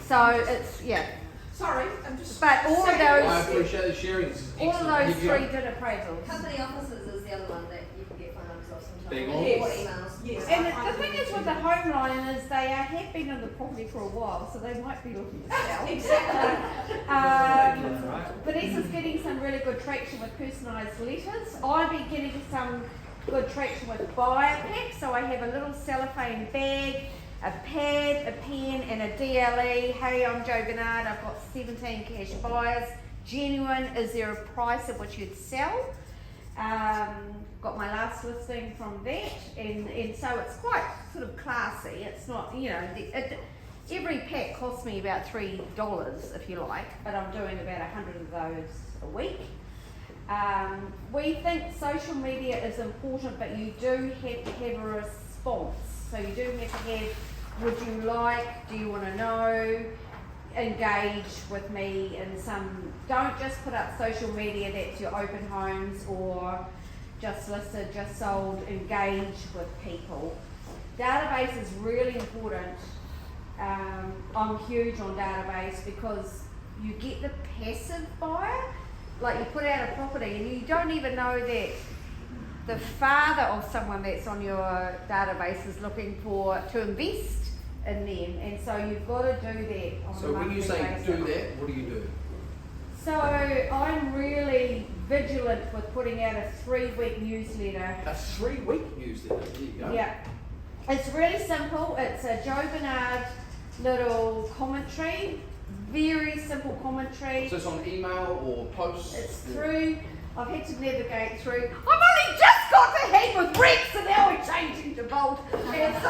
So it's, yeah. sorry, I'm just... But all of I those, appreciate the sharing. This is all of excellent. those Here 3 you go. did appraisals. Company offices is the other one that you can get phone numbers off sometimes. Bang on. Or Yes. emails. Yes. And the thing is with the home liners, they have been in the property for a while, so they might be looking to sell. Exactly. Vanessa's getting some really good traction with personalised letters. I've been getting some good traction with buyer packs, so I have a little cellophane bag, a pad, a pen, and a DLE. Hey, I'm Joe Bernard, I've got 17 cash buyers. Genuine, is there a price at which you'd sell? Got my last listing from that, and so it's quite sort of classy. It's not, you know, every pack costs me about $3 if you like, but I'm doing about 100 of those a week. We think social media is important, but you do have to have a response. So you do have to have, would you like, do you want to know, engage with me in some, don't just put up social media that's your open homes or just listed, just sold, engage with people. Database is really important. I'm huge on database because you get the passive buyer, like you put out a property and you don't even know that the father of someone that's on your database is looking to invest in them, and so you've got to do that on a So when you monthly say basis. do that, what do you do? So I'm really vigilant with putting out a 3-week newsletter. A 3-week newsletter. There you go. Yeah, it's really simple. It's a Joe Bernard little commentary, very simple commentary. So it's on email or post? It's through. I've had to navigate through. I've only just got to hang with Rex, and now we're changing to Bolt. And so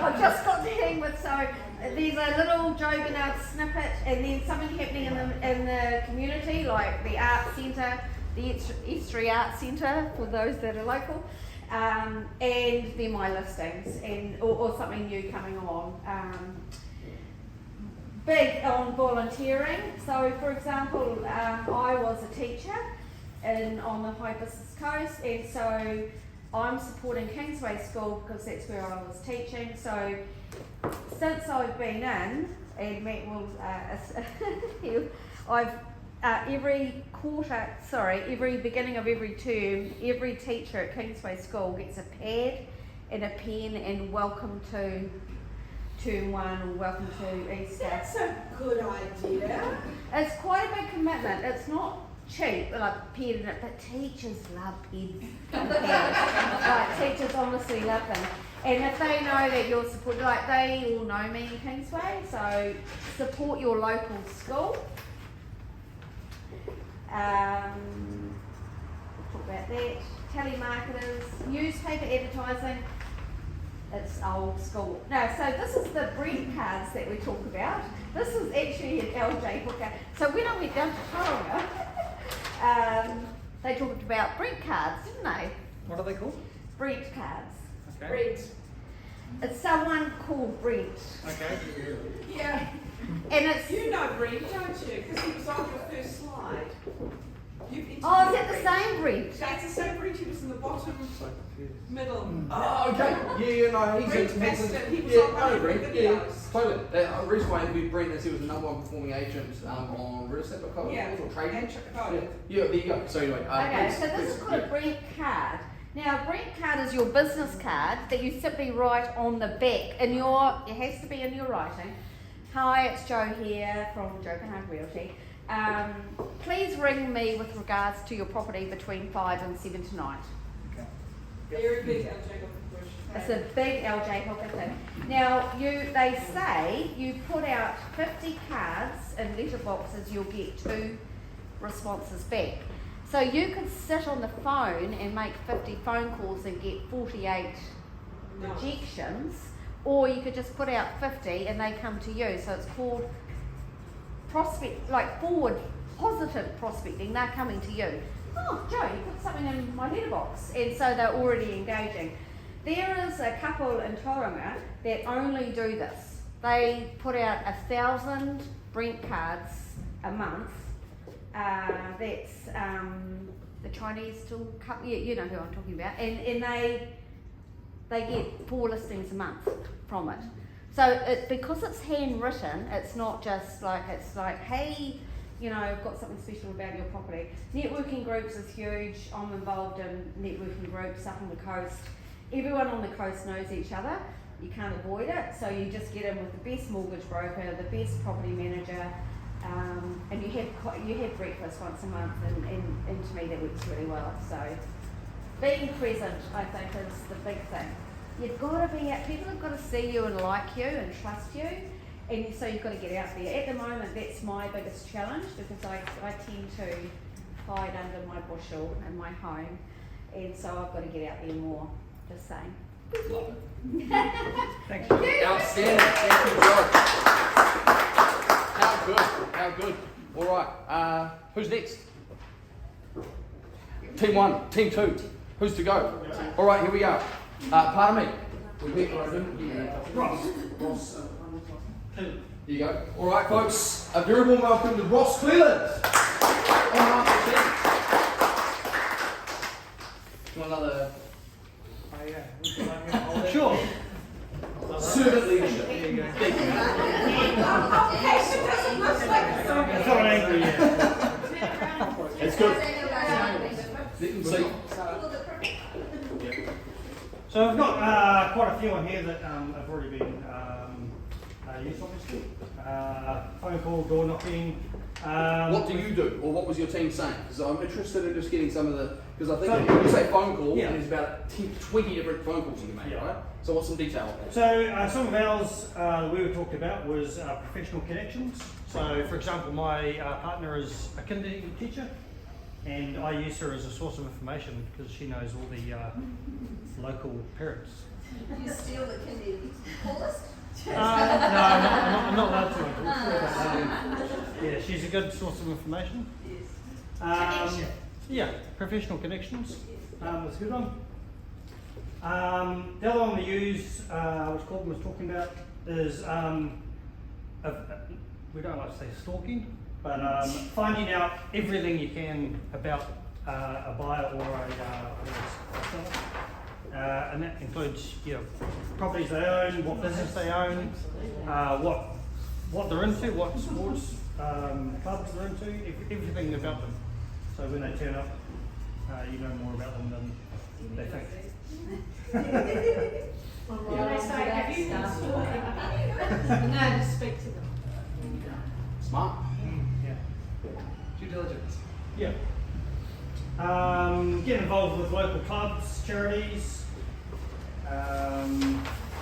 I've just got to hang with. So there's a little Joe Bernard snippet, and then something happening in the community, like the art centre, the S3 Art Centre for those that are local, and then my listings, and or something new coming on. Big on volunteering. So, for example, I was a teacher on the High Business Coast, and so I'm supporting Kingsway School because that's where I was teaching. So since I've been in, and Matt will, I've every beginning of every term, every teacher at Kingsway School gets a pad and a pen and welcome to term 1 or welcome to Easter. That's a good idea. It's quite a big commitment. It's not cheap, like pen, but teachers love pens. Like teachers honestly love them. And if they know that you're supported, like they all know me in Kingsway, so support your local school. We'll talk about that. Telemarketers, newspaper advertising. It's old school. No, so this is the Brent cards that we talk about. This is actually an LJ Hooker. So when I went down to Tauranga, they talked about Brent cards, didn't they? What are they called? Brent cards. Okay. Brent. It's someone called Brent. Okay. Yeah. And it's, You know Brent, don't you? Because he was on your first slide. oh, is it the same Brent? That's the same Brent. He was in the bottom middle. Oh, okay. Yeah, no, he's Brent a Baston, he was yeah, on one I of the agree. Yeah, videos. totally. The reason why I interviewed Brent is he was the #1 performing agent on real estate or Yeah. trading. And Yeah, there you go. So anyway, Okay, so this is called a Brent card. Now, a Brent card is your business card that you simply write on the back. It has to be in your writing. Hi, it's Joe here from Joe Bernard Realty. Please ring me with regards to your property between 5 and 7 tonight. very big LJ bush. It's a big LJ Hooker thing. Now, they say you put out 50 cards in letter boxes, you'll get 2 responses back. So you could sit on the phone and make 50 phone calls and get 48 rejections, or you could just put out 50 and they come to you. So it's called forward positive prospecting. They're coming to you. Oh, Joe, you put something in my letterbox, and so they're already engaging. There is a couple in Tauranga that only do this. They put out 1,000 Brent cards a month. That's the Chinese still couple. Yeah, you know who I'm talking about. And they get 4 listings a month from it. So because it's handwritten, it's not just like, it's like, hey, you know, I've got something special about your property. Networking groups is huge. I'm involved in networking groups up on the coast, everyone on the coast knows each other. You can't avoid it, so you just get in with the best mortgage broker, the best property manager, and you have breakfast once a month, and to me that works really well. So being present, I think, is the big thing. You've got to be out. People have got to see you and like you and trust you, and so you've got to get out there. At the moment, that's my biggest challenge, because I tend to hide under my bushel in my home, and so I've got to get out there more. Just saying. Love it. Thank you. Outstanding. Thank you, George. How good. How good. All right. Who's next? Team 1. Team 2. Who's to go? All right. Here we go. Pardon me. Ross. There you go. All right, folks. A very warm welcome to Ross Cleland. Another. Sure. Servant leadership. There you go. Thank you. It's not angry yet. It's good. Let them see. So I've got quite a few on here that have already been used, obviously. Phone call, door knocking. What do you do, or what was your team saying? Because I'm interested in just getting some of the. Because I think when you say phone call, Yeah. there's about 20 different phone calls you can make, Yeah. right? So what's some detail on that? So some of ours we were talked about was professional connections. So for example, my partner is a kindergarten teacher, and I use her as a source of information because she knows all the local parents. You steal the kindy list? No, I'm not allowed to. Yeah, she's a good source of information. Connection. Yeah, professional connections. That's a good one. The other one we use, which Corbin was talking about, is we don't like to say stalking, but finding out everything you can about a buyer or a seller. And that includes, properties they own, what business they own, what they're into, what sports clubs they're into, everything about them. So when they turn up, you know more about them than they think. When they say, have you been stalking? No, to speak to them. Smart. Yeah. Due diligence. Yeah. Get involved with local clubs, charities,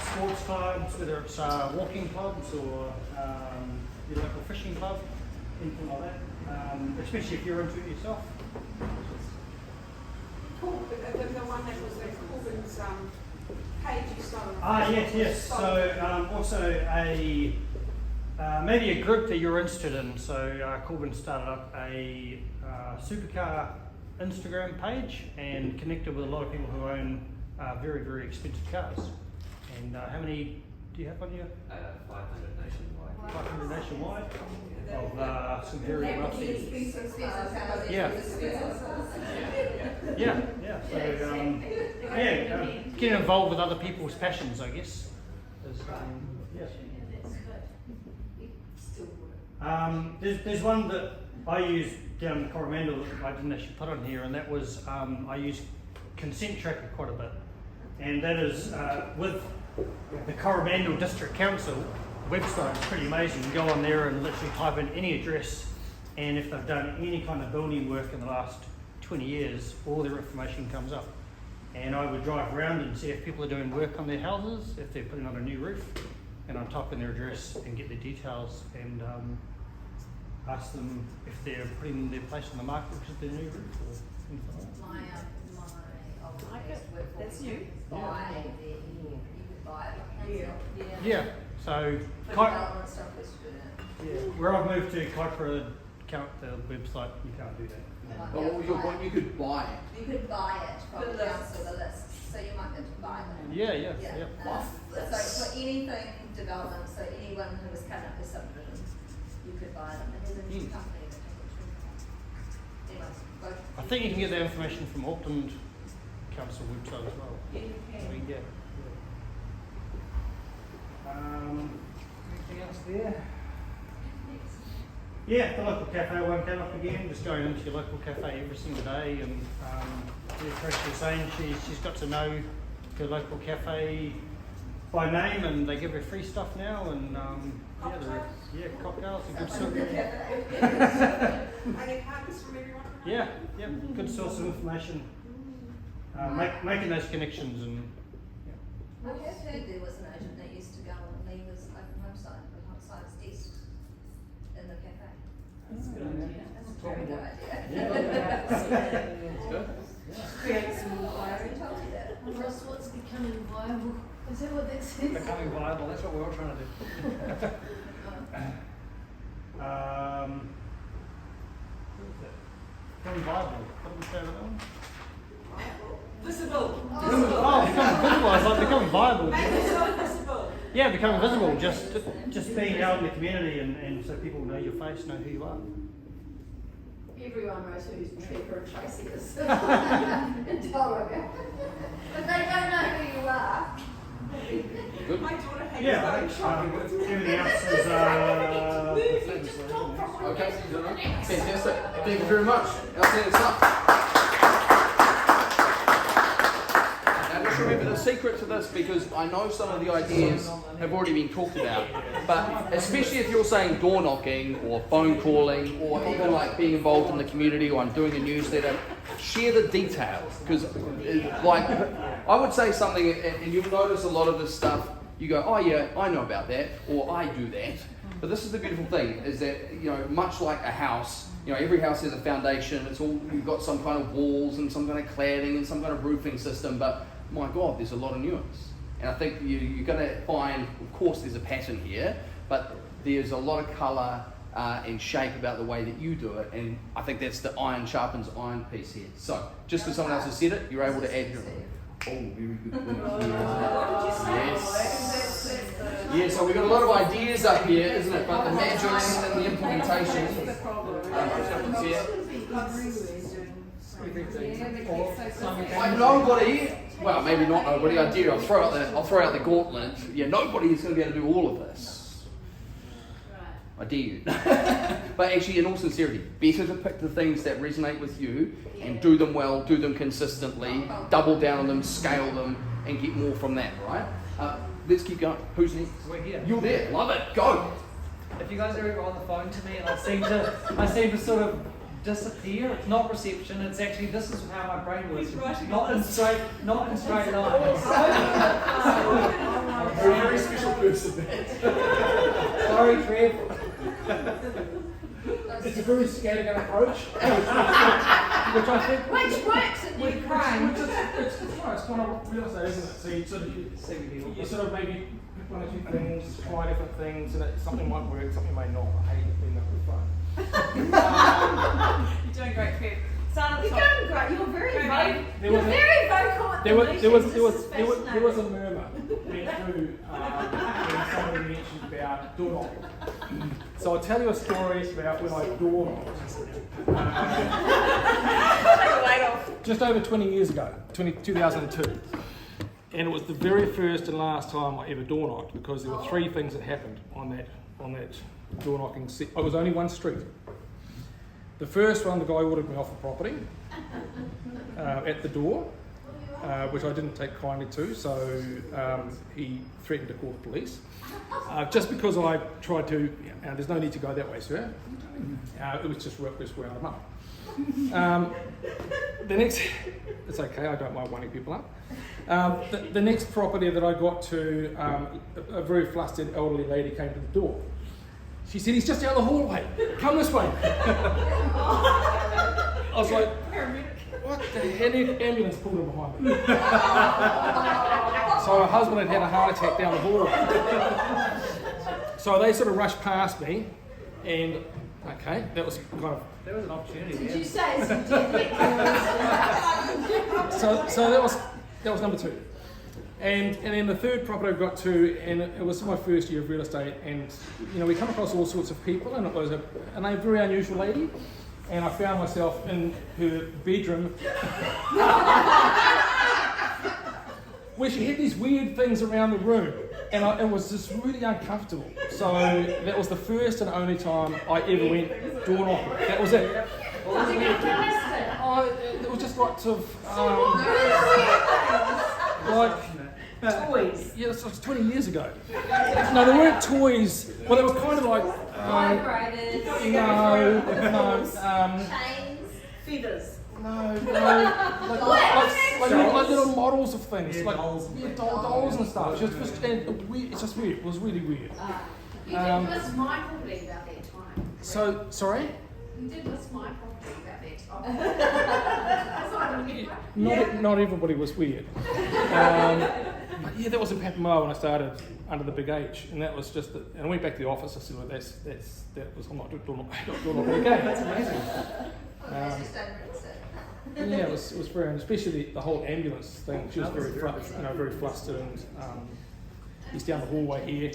sports clubs, whether it's walking clubs or your local fishing club, anything like that. Especially if you're into it yourself. The one that was Corbin's page you started. Yes. So also maybe a group that you're interested in. So Corbin started up a supercar Instagram page and connected with a lot of people who own very, very expensive cars. And how many do you have on your? 500 nationwide. 500 nationwide of some very wealthy. Yeah. So get involved with other people's passions, I guess. There's one that I use down in Coromandel that I didn't actually put on here, and that was I use Consent Tracker quite a bit, and that is with the Coromandel District Council website. It's pretty amazing. You go on there and literally type in any address, and if they've done any kind of building work in the last 20 years, all their information comes up. And I would drive around and see if people are doing work on their houses, if they're putting on a new roof, and I'd type in their address and get their details and ask them if they're putting their place on the market because of their new roof or anything like that. My old place workforce. That's you. Buy the, you could buy it. Yeah, so For development stuff was good. where I've moved to Kaipara, the website, you can't do that. But what was your point? You could buy it. You could buy it from the council, the list, so you might get to buy them. Yeah. So for anything development, so anyone who was coming up with subdivision, you could buy them. And there's a new company that took it. Anyways, go. I think you can get that information from Auckland Council website as well. Yeah, you can. Anything else there? Yeah, the local cafe one came up again. Just going into your local cafe every single day, and Trish was saying she's got to know the local cafe by name, and they give you free stuff now, and cocktails, a good source. I get cards from everyone. Yeah, good source of information. Making those connections and. I have heard there was an agent that used to go and leave his open home site desk in the cafe. That's a good idea. That's a very good idea. That's good. Create some I inquiry. told you that. Ross, what's becoming viable? Is that what that says? Becoming viable, that's what we're all trying to do. Becoming viable. What did we say about that one? Visible. Oh, becoming visible. I was like becoming viable. Make yourself visible. Yeah, becoming visible. Just being out in the community, and so people know your face, know who you are. Everyone knows who Trevor and Tracy is. In Tauranga. But they don't know who you are. Good. My daughter hates Yeah, going shopping. everything else is Okay, fantastic. Thank you very much. Outstanding stuff. Now just remember the secret to this, because I know some of the ideas have already been talked about, but especially if you're saying door knocking or phone calling or even like being involved in the community, or I'm doing a newsletter, share the details, because like I would say something and you'll notice a lot of this stuff, you go, oh yeah, I know about that, or I do that. But this is the beautiful thing, is that, you know, much like a house, you know, every house has a foundation, it's all, you've got some kind of walls and some kind of cladding and some kind of roofing system, but my God, there's a lot of nuance. And I think you're going to find, of course, there's a pattern here, but there's a lot of colour and shape about the way that you do it, and I think that's the iron sharpens iron piece here. So, just because someone else has said it, you're able to add your own. Oh, very good. What did you say? Yes. Yeah, so we've got a lot of ideas up here, isn't it? But the magic and the implementation. Like nobody, well, maybe not nobody, I dare, I'll throw out the gauntlet. Yeah, nobody is going to be able to do all of this. I dare you. But actually, in all sincerity, better to pick the things that resonate with you and do them well, do them consistently, double down on them, scale them, and get more from that, right? Let's keep going. Who's next? We're here. You're there. Love it. Go. If you guys are ever on the phone to me and I seem to sort of disappear, it's not reception, it's actually, this is how my brain works. Not in straight lines. Very special person. Sorry, Trev. It's a very scattergun approach. Which I think Which works in Ukraine. It's kind of real estate, isn't it? So you sort of maybe pick one or two things, try different things, and something might work, something may not. I hate being that with fun. You're doing great, Pip. Start at the You're top. doing great. You're very Very vocal. good. You're very vocal at the There was meetings. a murmur went through when somebody mentioned about door knocking. So I'll tell you a story about when I door knocked. Just over 20 years ago, 2002. And it was the very first and last time I ever door knocked, because there were three things that happened on that door knocking set. It was only one street. The first one, the guy ordered me off the property at the door, which I didn't take kindly to, so he threatened to call the police. Just because I tried to, there's no need to go that way, sir. It was just round him up. The next, it's okay, I don't mind winding people up. The next property that I got to, a very flustered elderly lady came to the door. She said, "He's just down the hallway, come this way." I was like, what the hell? Ambulance pulled her behind me. So her husband had a heart attack down the hallway. So they sort of rushed past me, and okay, that was kind of... there was an opportunity Did there. you say some deadly So that was number two. And then the third property I got to, and it was my first year of real estate, and we come across all sorts of people, and it was a very unusual lady, and I found myself in her bedroom where she had these weird things around the room, and it was just really uncomfortable. So that was the first and only time I ever went door knocking. That was it. It was just lots of... like, Toys. yeah, this was 20 years ago. No, they weren't toys. Well, they were kind of like, Vibrators. Chains. Feathers. like little models of things, Yeah, like dolls. dolls and stuff. It's just weird. It was really weird. You did list my property about that time. So, sorry? You did list my property about that time. So I remember. Not everybody was weird. But yeah, that was in Papamoa when I started under the big H, and that was just. And I went back to the office. I said, "Well, that was I'm not doing it again." That's amazing. Just don't rinse it. Yeah, it was very, and especially the whole ambulance thing. She was very flustered, and he's down the hallway here,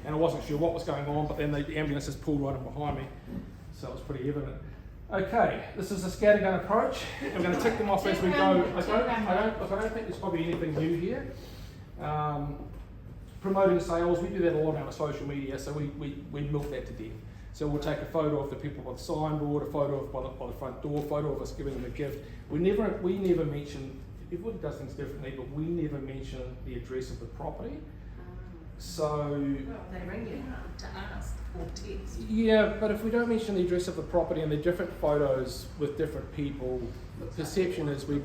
and I wasn't sure what was going on, but then the ambulance just pulled right in behind me, so it was pretty evident. Okay, this is a scattergun approach. We're going to tick them off as we go. I don't think there's probably anything new here. Promoting sales, we do that a lot on our social media, so we milk that to death. So we'll take a photo of the people by the signboard, a photo of by the front door, a photo of us giving them a gift. We never mention, everybody does things differently, but we never mention the address of the property. So They ring you to ask or text. yeah, but if we don't mention the address of the property and the different photos with different people, the perception is we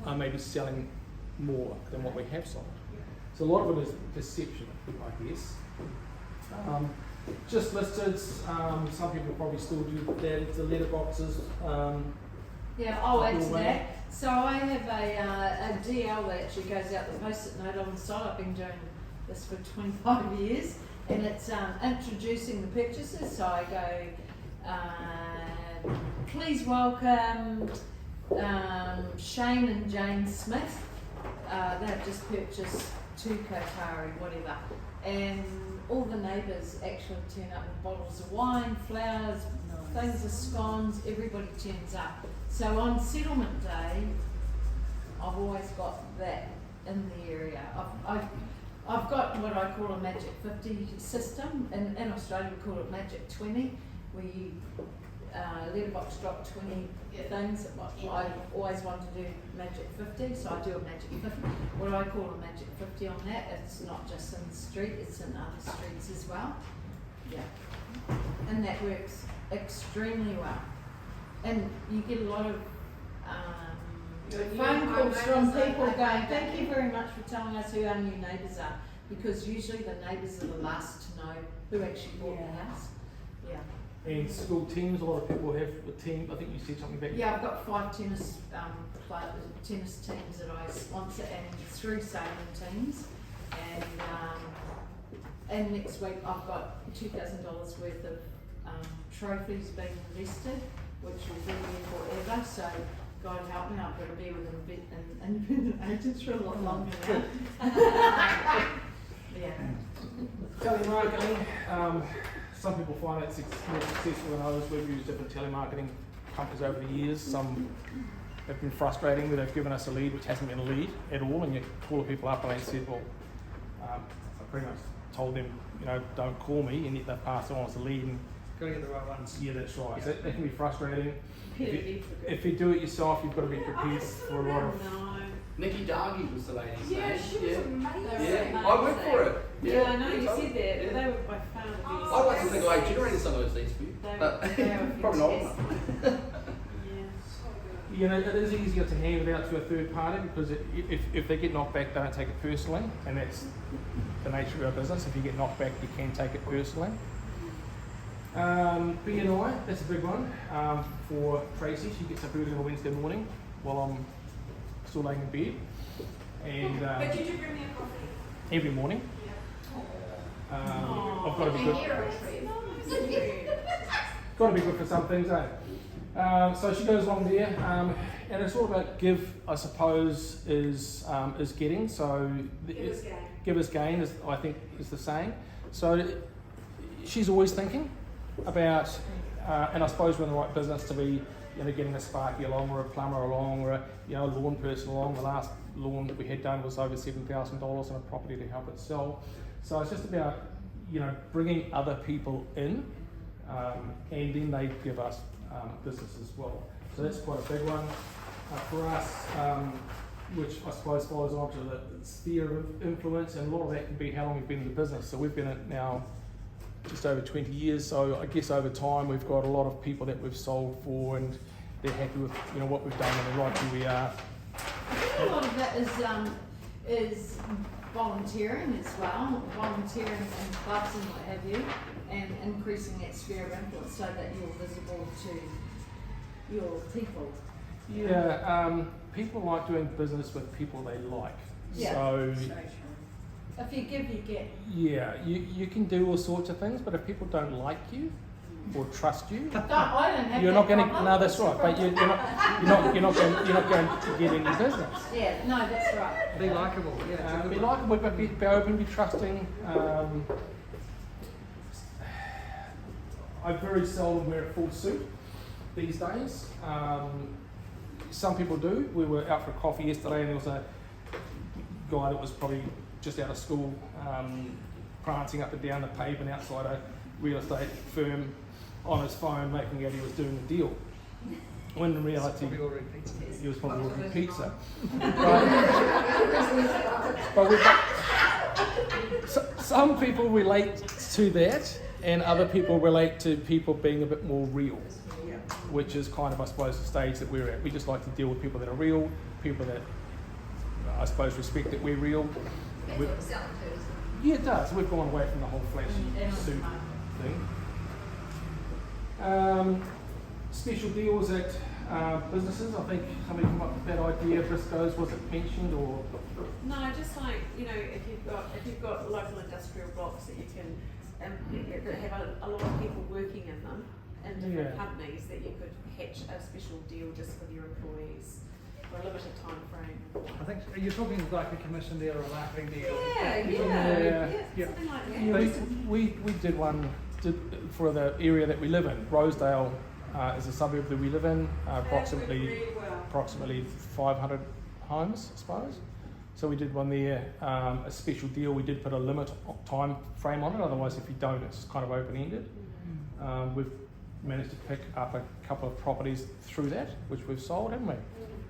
are maybe selling more than what we have sold. So a lot of it is perception, I guess. Just listed, some people probably still do that, the letterboxes. Yeah, I'll add to that. So I have a DL that actually goes out the post-it note on the side. I've been doing this for 25 years, and it's introducing the purchasers. So I go, please welcome Shane and Jane Smith. They've just purchased 2 Kotari, whatever, and all the neighbours actually turn up with bottles of wine, flowers, things of scones, everybody turns up. So on settlement day, I've always got that in the area. I've got what I call a Magic 50 system. In Australia we call it Magic 20, where you letterbox drop 20 things. I always want to do Magic 50, so I do a Magic 50. What I call a Magic 50 on that, it's not just in the street, it's in other streets as well. Yeah. And that works extremely well. And you get a lot of phone calls from people going, thank you very much for telling us who our new neighbours are, because usually the neighbours are the last to know who actually bought the house. Yeah. And school teams, a lot of people have a team. I think you said something back. Yeah, I've got 5 tennis tennis teams that I sponsor and 3 sailing teams. And next week I've got $2,000 worth of trophies being invested, which will be there forever. So God help me, I've got to be with independent agents for a lot longer now. Yeah. Telemarketing. Some people find it more successful than others. We've used different telemarketing companies over the years. Some have been frustrating where they've given us a lead which hasn't been a lead at all, and you call the people up and they said, well, I pretty much told them, don't call me, and yet they've passed it on as a lead. And Got to get the right ones. yeah, that's right. Yeah. So that can be frustrating. Repetitive. If you do it yourself, you've got to be prepared for a lot of. Nikki Dargy was the lady's Yeah, name. she was amazing. Yeah, I went for it. Yeah, I know you said that, but they were by far the best. I'd like to think I generated some of those things for you, but probably not. It is easier to hand it out to a third party because if they get knocked back, they don't take it personally, and that's the nature of our business. If you get knocked back, you can take it personally. B&I, that's a big one for Tracy. She gets up early on a Wednesday morning while I'm still laying in bed. And But you do bring me a coffee. every morning. I've got to be good. Got to be good for some things, eh? So she goes along there, and it's all about give, I suppose, is getting. So give us gain, I think is the saying. So she's always thinking about, and I suppose we're in the right business to be, getting a Sparky along, or a plumber along, or a lawn person along. The last lawn that we had done was over $7,000 on a property to help it sell. So it's just about, bringing other people in, and then they give us business as well. So that's quite a big one for us. which I suppose follows on to the sphere of influence, and a lot of that can be how long we've been in the business. So we've been in it now just over 20 years, so I guess over time we've got a lot of people that we've sold for, and they're happy with what we've done and they're right where we are. I think a lot of that is volunteering as well, volunteering in clubs and what have you, and increasing that sphere of influence so that you're visible to your people. Yeah, people like doing business with people they like. Yeah. So If you give, you get. yeah, you can do all sorts of things, but if people don't like you or trust you, I don't have you're that not going to. problem. No, that's right. But you're not going to get any business. Yeah, no, that's right. Be likeable, yeah. Be likeable, but be open, be trusting. I very seldom wear a full suit these days. Some people do. We were out for coffee yesterday, and there was a guy that was probably just out of school, prancing up and down the pavement outside a real estate firm on his phone, making out he was doing a deal. When in reality, he was probably ordering pizza. But some people relate to that, and other people relate to people being a bit more real, which is kind of, I suppose, the stage that we're at. We just like to deal with people that are real, people that, I suppose, respect that we're real. That's what it's selling to, isn't it? Yeah, it does. We've gone away from the whole flash suit thing. Special deals at businesses. I think somebody came up with that idea. Briscoe's, was it mentioned, or? No, just like, if you've got local industrial blocks that you can, that have a lot of people working in them, in different companies, that you could hatch a special deal just for your employees for a limited time frame. I think you're talking like a commission deal or a marketing deal. Yeah, something like that. Yeah, we did one for the area that we live in. Rosedale is a suburb that we live in, approximately 500 homes, I suppose. So we did one there, a special deal. We did put a limit time frame on it, otherwise if you don't, it's kind of open-ended. We've managed to pick up a couple of properties through that, which we've sold, haven't we?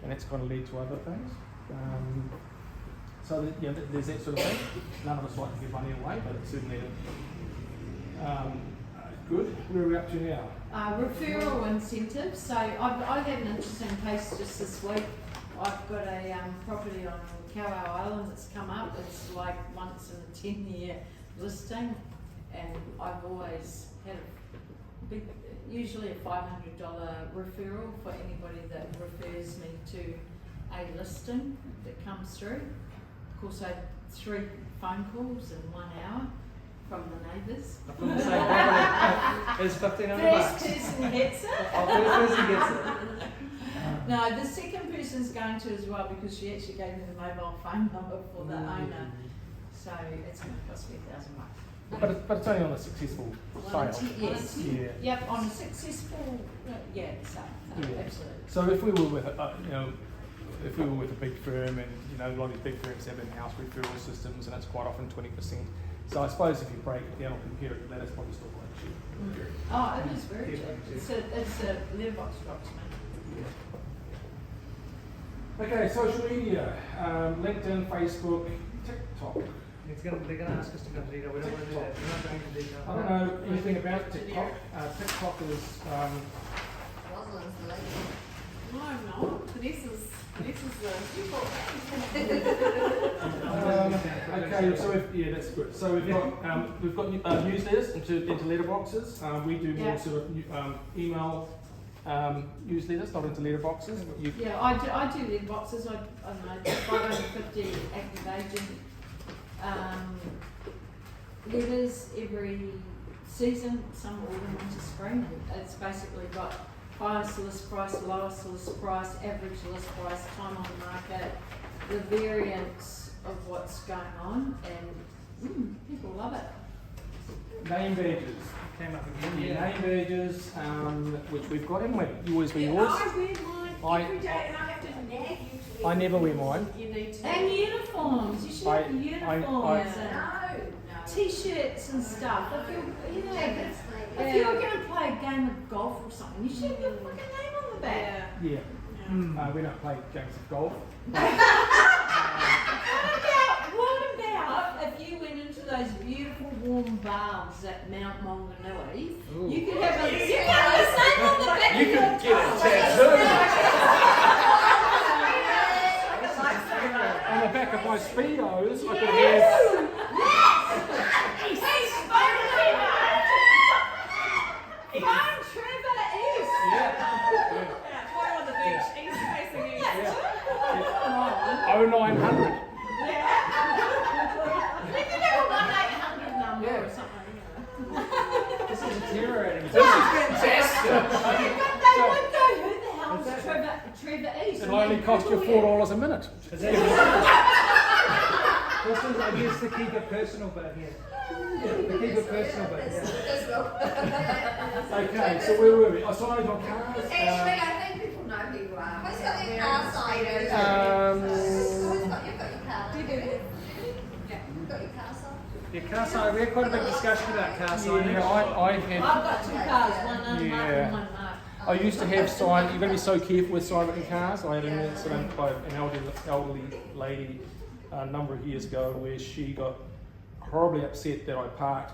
And that's going to lead to other things. So there's that sort of thing. None of us like to give money away, but it's certainly good. Where are we up to now? Referral incentives. So I've had an interesting case just this week. I've got a property on Kowau Island that's come up. It's like once in a 10-year listing, and I've always had a big, usually a $500 referral for anybody that refers me to a listing that comes through. Of course, I had 3 phone calls in 1 hour from the neighbours. From the same property. It's $1,500. First person gets it. First person gets it. No, the second person's going to as well, because she actually gave me the mobile phone number for the owner. So it's going to cost me $1,000. But it's only on a successful sale. Yes. Yeah. Yep, on a successful, absolutely. So if we were with if we were with a big firm, and a lot of these big firms have in-house referral systems, and it's quite often 20%. So I suppose if you break it down or compare it to that, it's probably still quite cheap. Oh, it is very cheap. It's a letterbox drop to me. Okay, social media, LinkedIn, Facebook, TikTok. They're going to ask us to go to detail. We don't want to do that. We're not going to detail. I don't know anything about TikTok. TikTok is. Rosalind's the lady. No, I'm not. Vanessa's okay, so that's good. So we've got newsletters into letterboxes. We do more sort of email newsletters, not into letterboxes. I do letterboxes. I don't know, 550 active agent letters every season. Some of them into spring. It's basically got highest list price, lowest list price, average list price, time on the market, the variance of what's going on, and people love it. Name badges came up again. Name badges, which we've got, haven't we? You always wear yours. I wear mine every day, and I have to nag you to. I never wear mine. You need to. And uniforms. You should have uniforms and t-shirts and stuff. If you were going to play a game of golf or something, you should have your fucking name on the back. Yeah. We don't play games of golf. What about if you went into those beautiful warm baths at Mount Maunganui? You could have a sign on the back You of your could get a car. tattoo on the back of my Speedos. I could have. Find Trevor East. One on the beach, east facing east. 0900. Number or something. This is deteriorating. This is fantastic. But they would go, who the hell's Trevor East? It'll only cost you $4 a minute. This is, I guess, to keep it personal bit here. To keep it personal bit. Okay, so where were we? I signed on cars. Actually, I think people know who you are. Who's got their car sign? Yeah. You've got your car. You've got your car sign. Yeah, car sign. We had quite a big discussion about car signing. Yeah, I I've had. got 2 cars, one unmarked Yeah. and one marked. I used to have sign. You've got to be so careful with sign written cars. I had an incident by an elderly lady a number of years ago where she got horribly upset that I parked,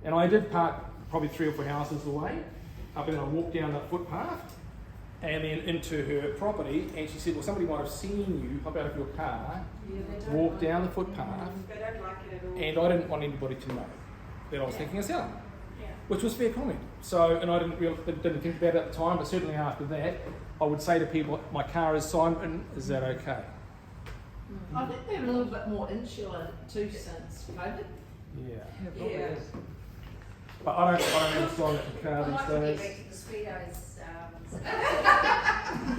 and I did park probably 3 or 4 houses away. And then I walked down that footpath and then into her property, and she said, "Well, somebody might have seen you. How about if your car walked down the footpath?" They don't like it at all. And I didn't want anybody to know that I was thinking of selling, which was fair comment. So, and I didn't think about it at the time, but certainly after that, I would say to people, "My car is signed written. Is that okay?" I think they're a little bit more insular too since COVID. Yeah. Yeah. But I don't have a sign written car I'd like to these get days. back to the Speedos.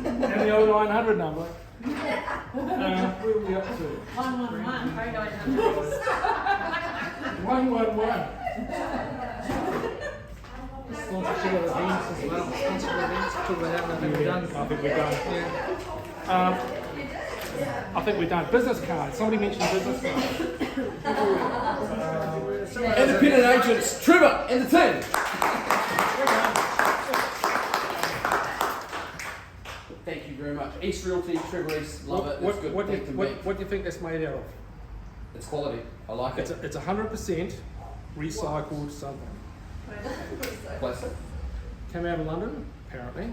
And the 0900 number. Where are we up to? 111, 111. Sponsorship of events as well. Sponsorship of events. Talk about that. I think we're done. I think we're done. I think we're done. Business cards. Somebody mentioned business cards. Independent agents, Trevor and the team. Thank you very much. East Realty, Trevor East, love it. It's good. What do Thank you, you think that's made out of? It's quality. I like it. It's 100% recycled something. Plastic. Came out of London, apparently.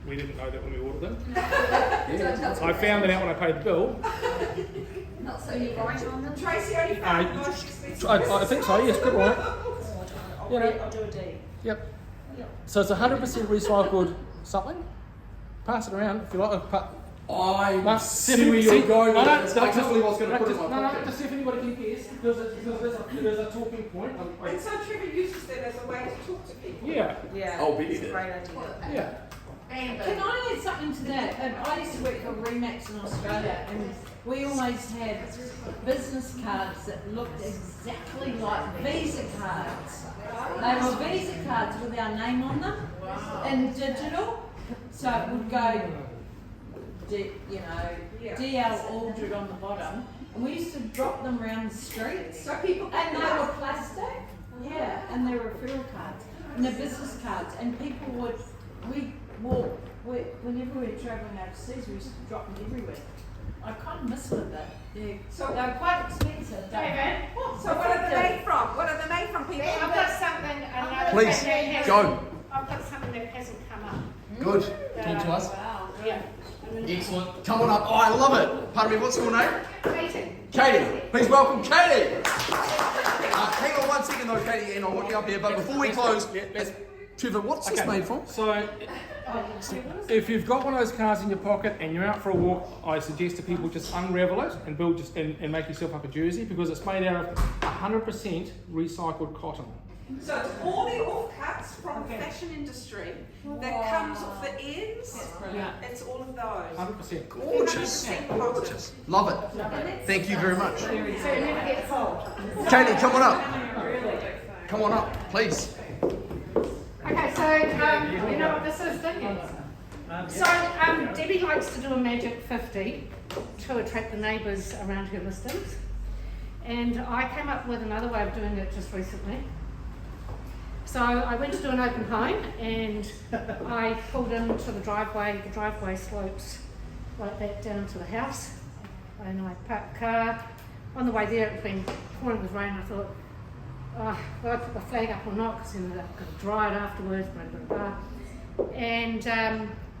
We didn't know that when we ordered them. Yeah. I found it out when I paid the bill. Not so you right on them. Tracy only found the most expensive. I think so, yes, good one. You know. I'll do a D. Yep. So it's 100% recycled something. Pass it around if you like. I see where you're going with it. That's exactly what's going to put it in my pocket. Just see if anybody can guess, because there's a talking point. And so Trevor uses that as a way to talk to people. Yeah. Yeah. I'll be It's a there. great idea. Yeah. And Can I add something to that? I used to work for Remax in Australia, and we always had business cards that looked exactly like Visa cards. They were Visa cards with our name on them in digital, so it would go, DL Aldred on the bottom, and we used to drop them around the streets. So people And they were plastic, yeah, and they were referral cards, and they're business cards, and people would, whenever we were travelling overseas, we used to drop them everywhere. I kind of miss them, but they're quite expensive. David, so what are they made from? What are they made from, people? I've got something, another Please, thing that go. I've got something that hasn't come up. Good. Talk to us. Yeah. Excellent. Come on up. Oh, I love it. Pardon me, what's your name? Katie. Katie. Please welcome Katie. Hang on 1 second though, Katie, and I'll walk you up here. But before we close, Trevor, what's this made from? So, if you've got one of those cards in your pocket and you're out for a walk, I suggest to people just unravel it and and make yourself up a jersey, because it's made out of 100% recycled cotton. So it's all the offcuts from the fashion industry that comes off the ends. It's all of those. 100%. Gorgeous. Gorgeous. Love it. Thank you very much. So you never get cold. Katie, come on up. Come on up, please. Okay, so you know what this is, don't you? So Debbie likes to do a magic 50 to attract the neighbours around her listings, and I came up with another way of doing it just recently. So I went to do an open home, and I pulled into the driveway. The driveway slopes like that down to the house. And I parked the car. On the way there, it had been pouring with rain. I thought, oh, will I put the flag up or not? Because then I've got to dry it afterwards, blah, blah, blah. And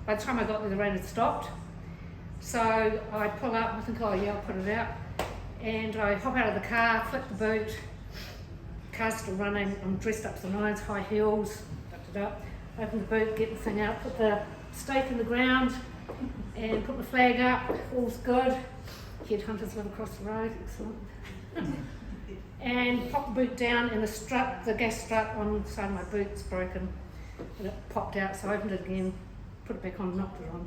by the time I got there, the rain had stopped. So I pull up, I think, oh yeah, I'll put it out. And I hop out of the car, flip the boot, car's still running, I'm dressed up to the nines, high heels, open the boot, get the thing out, put the stake in the ground, and put the flag up, all's good. Headhunters live across the road, excellent. And pop the boot down, and the strut, the gas strut on the side of my boot's broken, and it popped out, so I opened it again, put it back on, knocked it on.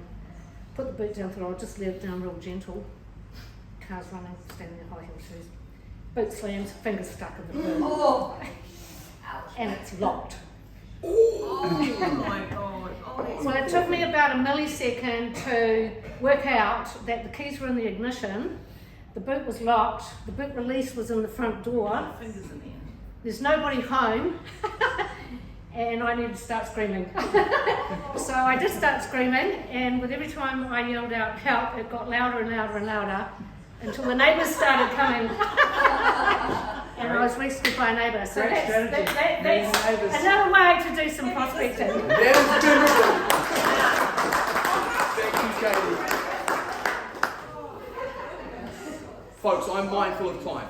Put the boot down the road, just let it down real gentle. Car's running, standing in high heel shoes. Boot slams, fingers stuck in the boot. Oh. And it's locked. Oh my god. Oh, Well, it took me about a millisecond to work out that the keys were in the ignition, the boot was locked, the boot release was in the front door. Fingers in there. There's nobody home. And I needed to start screaming. So I did start screaming, and with every time I yelled out help, it got louder and louder and louder until the neighbours started coming. And I was rescued by a neighbour. So that's another way to do some prospecting. That is beautiful. Thank you, Katie. Folks, I'm mindful of time.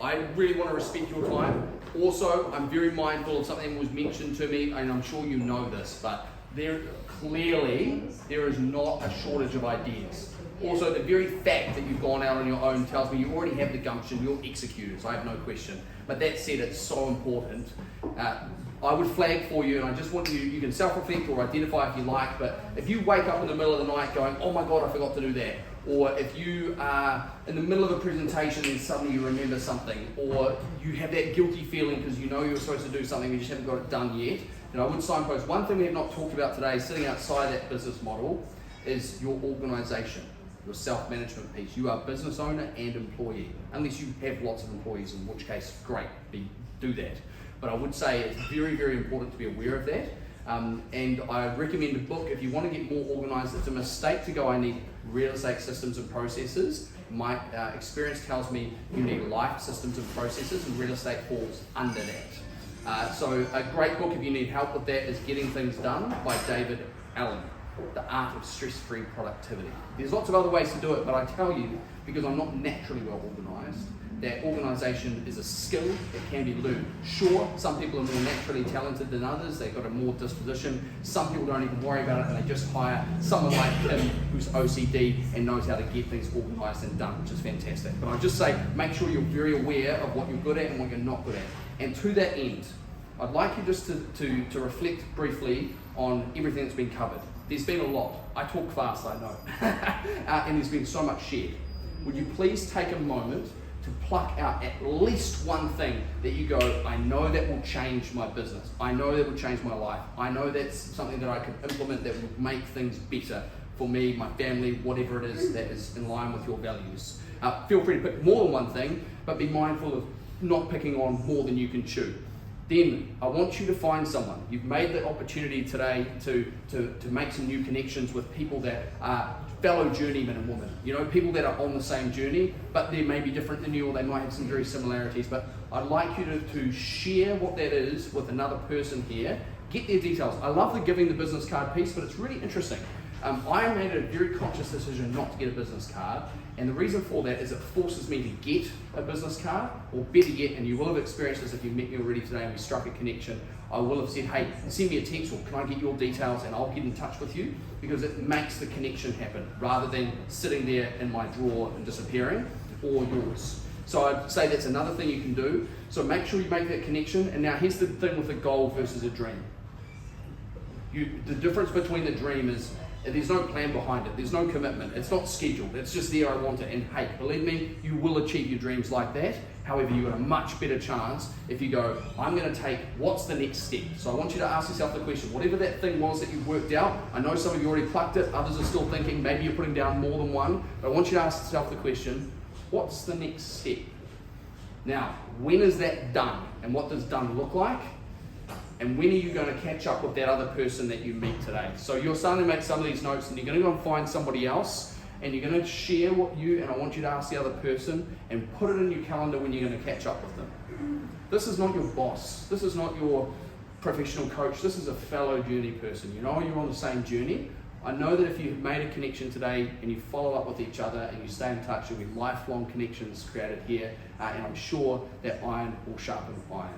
I really want to respect your time. Also, I'm very mindful of something that was mentioned to me, and I'm sure you know this, but there is not a shortage of ideas. Also, the very fact that you've gone out on your own tells me you already have the gumption, you're executors, I have no question. But that said, it's so important. I would flag for you, and I just want you can self-reflect or identify if you like, but if you wake up in the middle of the night going, oh my God, I forgot to do that, or if you are in the middle of a presentation and suddenly you remember something, or you have that guilty feeling because you know you're supposed to do something and you just haven't got it done yet, then I would signpost. One thing we have not talked about today, sitting outside that business model, is your organisation, your self-management piece. You are business owner and employee, unless you have lots of employees, in which case, great, do that. But I would say it's very, very important to be aware of that. And I recommend a book if you want to get more organised. It's a mistake to go, I need real estate systems and processes. My experience tells me you need life systems and processes, and real estate falls under that. So a great book if you need help with that is Getting Things Done by David Allen, The Art of Stress-Free Productivity. There's lots of other ways to do it, but I tell you, because I'm not naturally well organised, that organisation is a skill that can be learned. Sure, some people are more naturally talented than others, they've got a more disposition. Some people don't even worry about it and they just hire someone like him who's OCD and knows how to get things organised and done, which is fantastic. But I just say, make sure you're very aware of what you're good at and what you're not good at. And to that end, I'd like you just to reflect briefly on everything that's been covered. There's been a lot. I talk fast, I know. And there's been so much shared. Would you please take a moment to pluck out at least one thing that you go, I know that will change my business. I know that will change my life. I know that's something that I could implement that would make things better for me, my family, whatever it is that is in line with your values. Feel free to pick more than one thing, but be mindful of not picking on more than you can chew. Then I want you to find someone. You've made the opportunity today to make some new connections with people that are fellow journeymen and women. You know, people that are on the same journey, but they may be different than you, or they might have some very similarities. But I'd like you to share what that is with another person here. Get their details. I love the giving the business card piece, but it's really interesting. I made a very conscious decision not to get a business card, and the reason for that is it forces me to get a business card, or better yet, and you will have experienced this if you met me already today and we struck a connection, I will have said, hey, send me a text, or can I get your details and I'll get in touch with you, because it makes the connection happen rather than sitting there in my drawer and disappearing, or yours. So I'd say that's another thing you can do. So make sure you make that connection. And now here's the thing with a goal versus a dream. The difference between the dream is there's no plan behind it. There's no commitment. It's not scheduled. It's just there, I want it. And hey, believe me, you will achieve your dreams like that. However, you've got a much better chance if you go, I'm going to take, what's the next step? So I want you to ask yourself the question, whatever that thing was that you've worked out, I know some of you already plucked it, others are still thinking, maybe you're putting down more than one, but I want you to ask yourself the question, what's the next step? Now, when is that done? And what does done look like? And when are you going to catch up with that other person that you meet today? So you're starting to make some of these notes, and you're going to go and find somebody else, and you're going to share what and I want you to ask the other person and put it in your calendar when you're going to catch up with them. This is not your boss. This is not your professional coach. This is a fellow journey person. You know you're on the same journey. I know that if you've made a connection today and you follow up with each other and you stay in touch, there'll be lifelong connections created here, and I'm sure that iron will sharpen iron.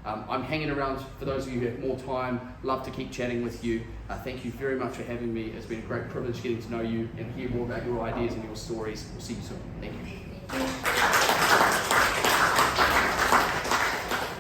I'm hanging around for those of you who have more time. Love to keep chatting with you. Thank you very much for having me. It's been a great privilege getting to know you and hear more about your ideas and your stories. We'll see you soon. Thank you.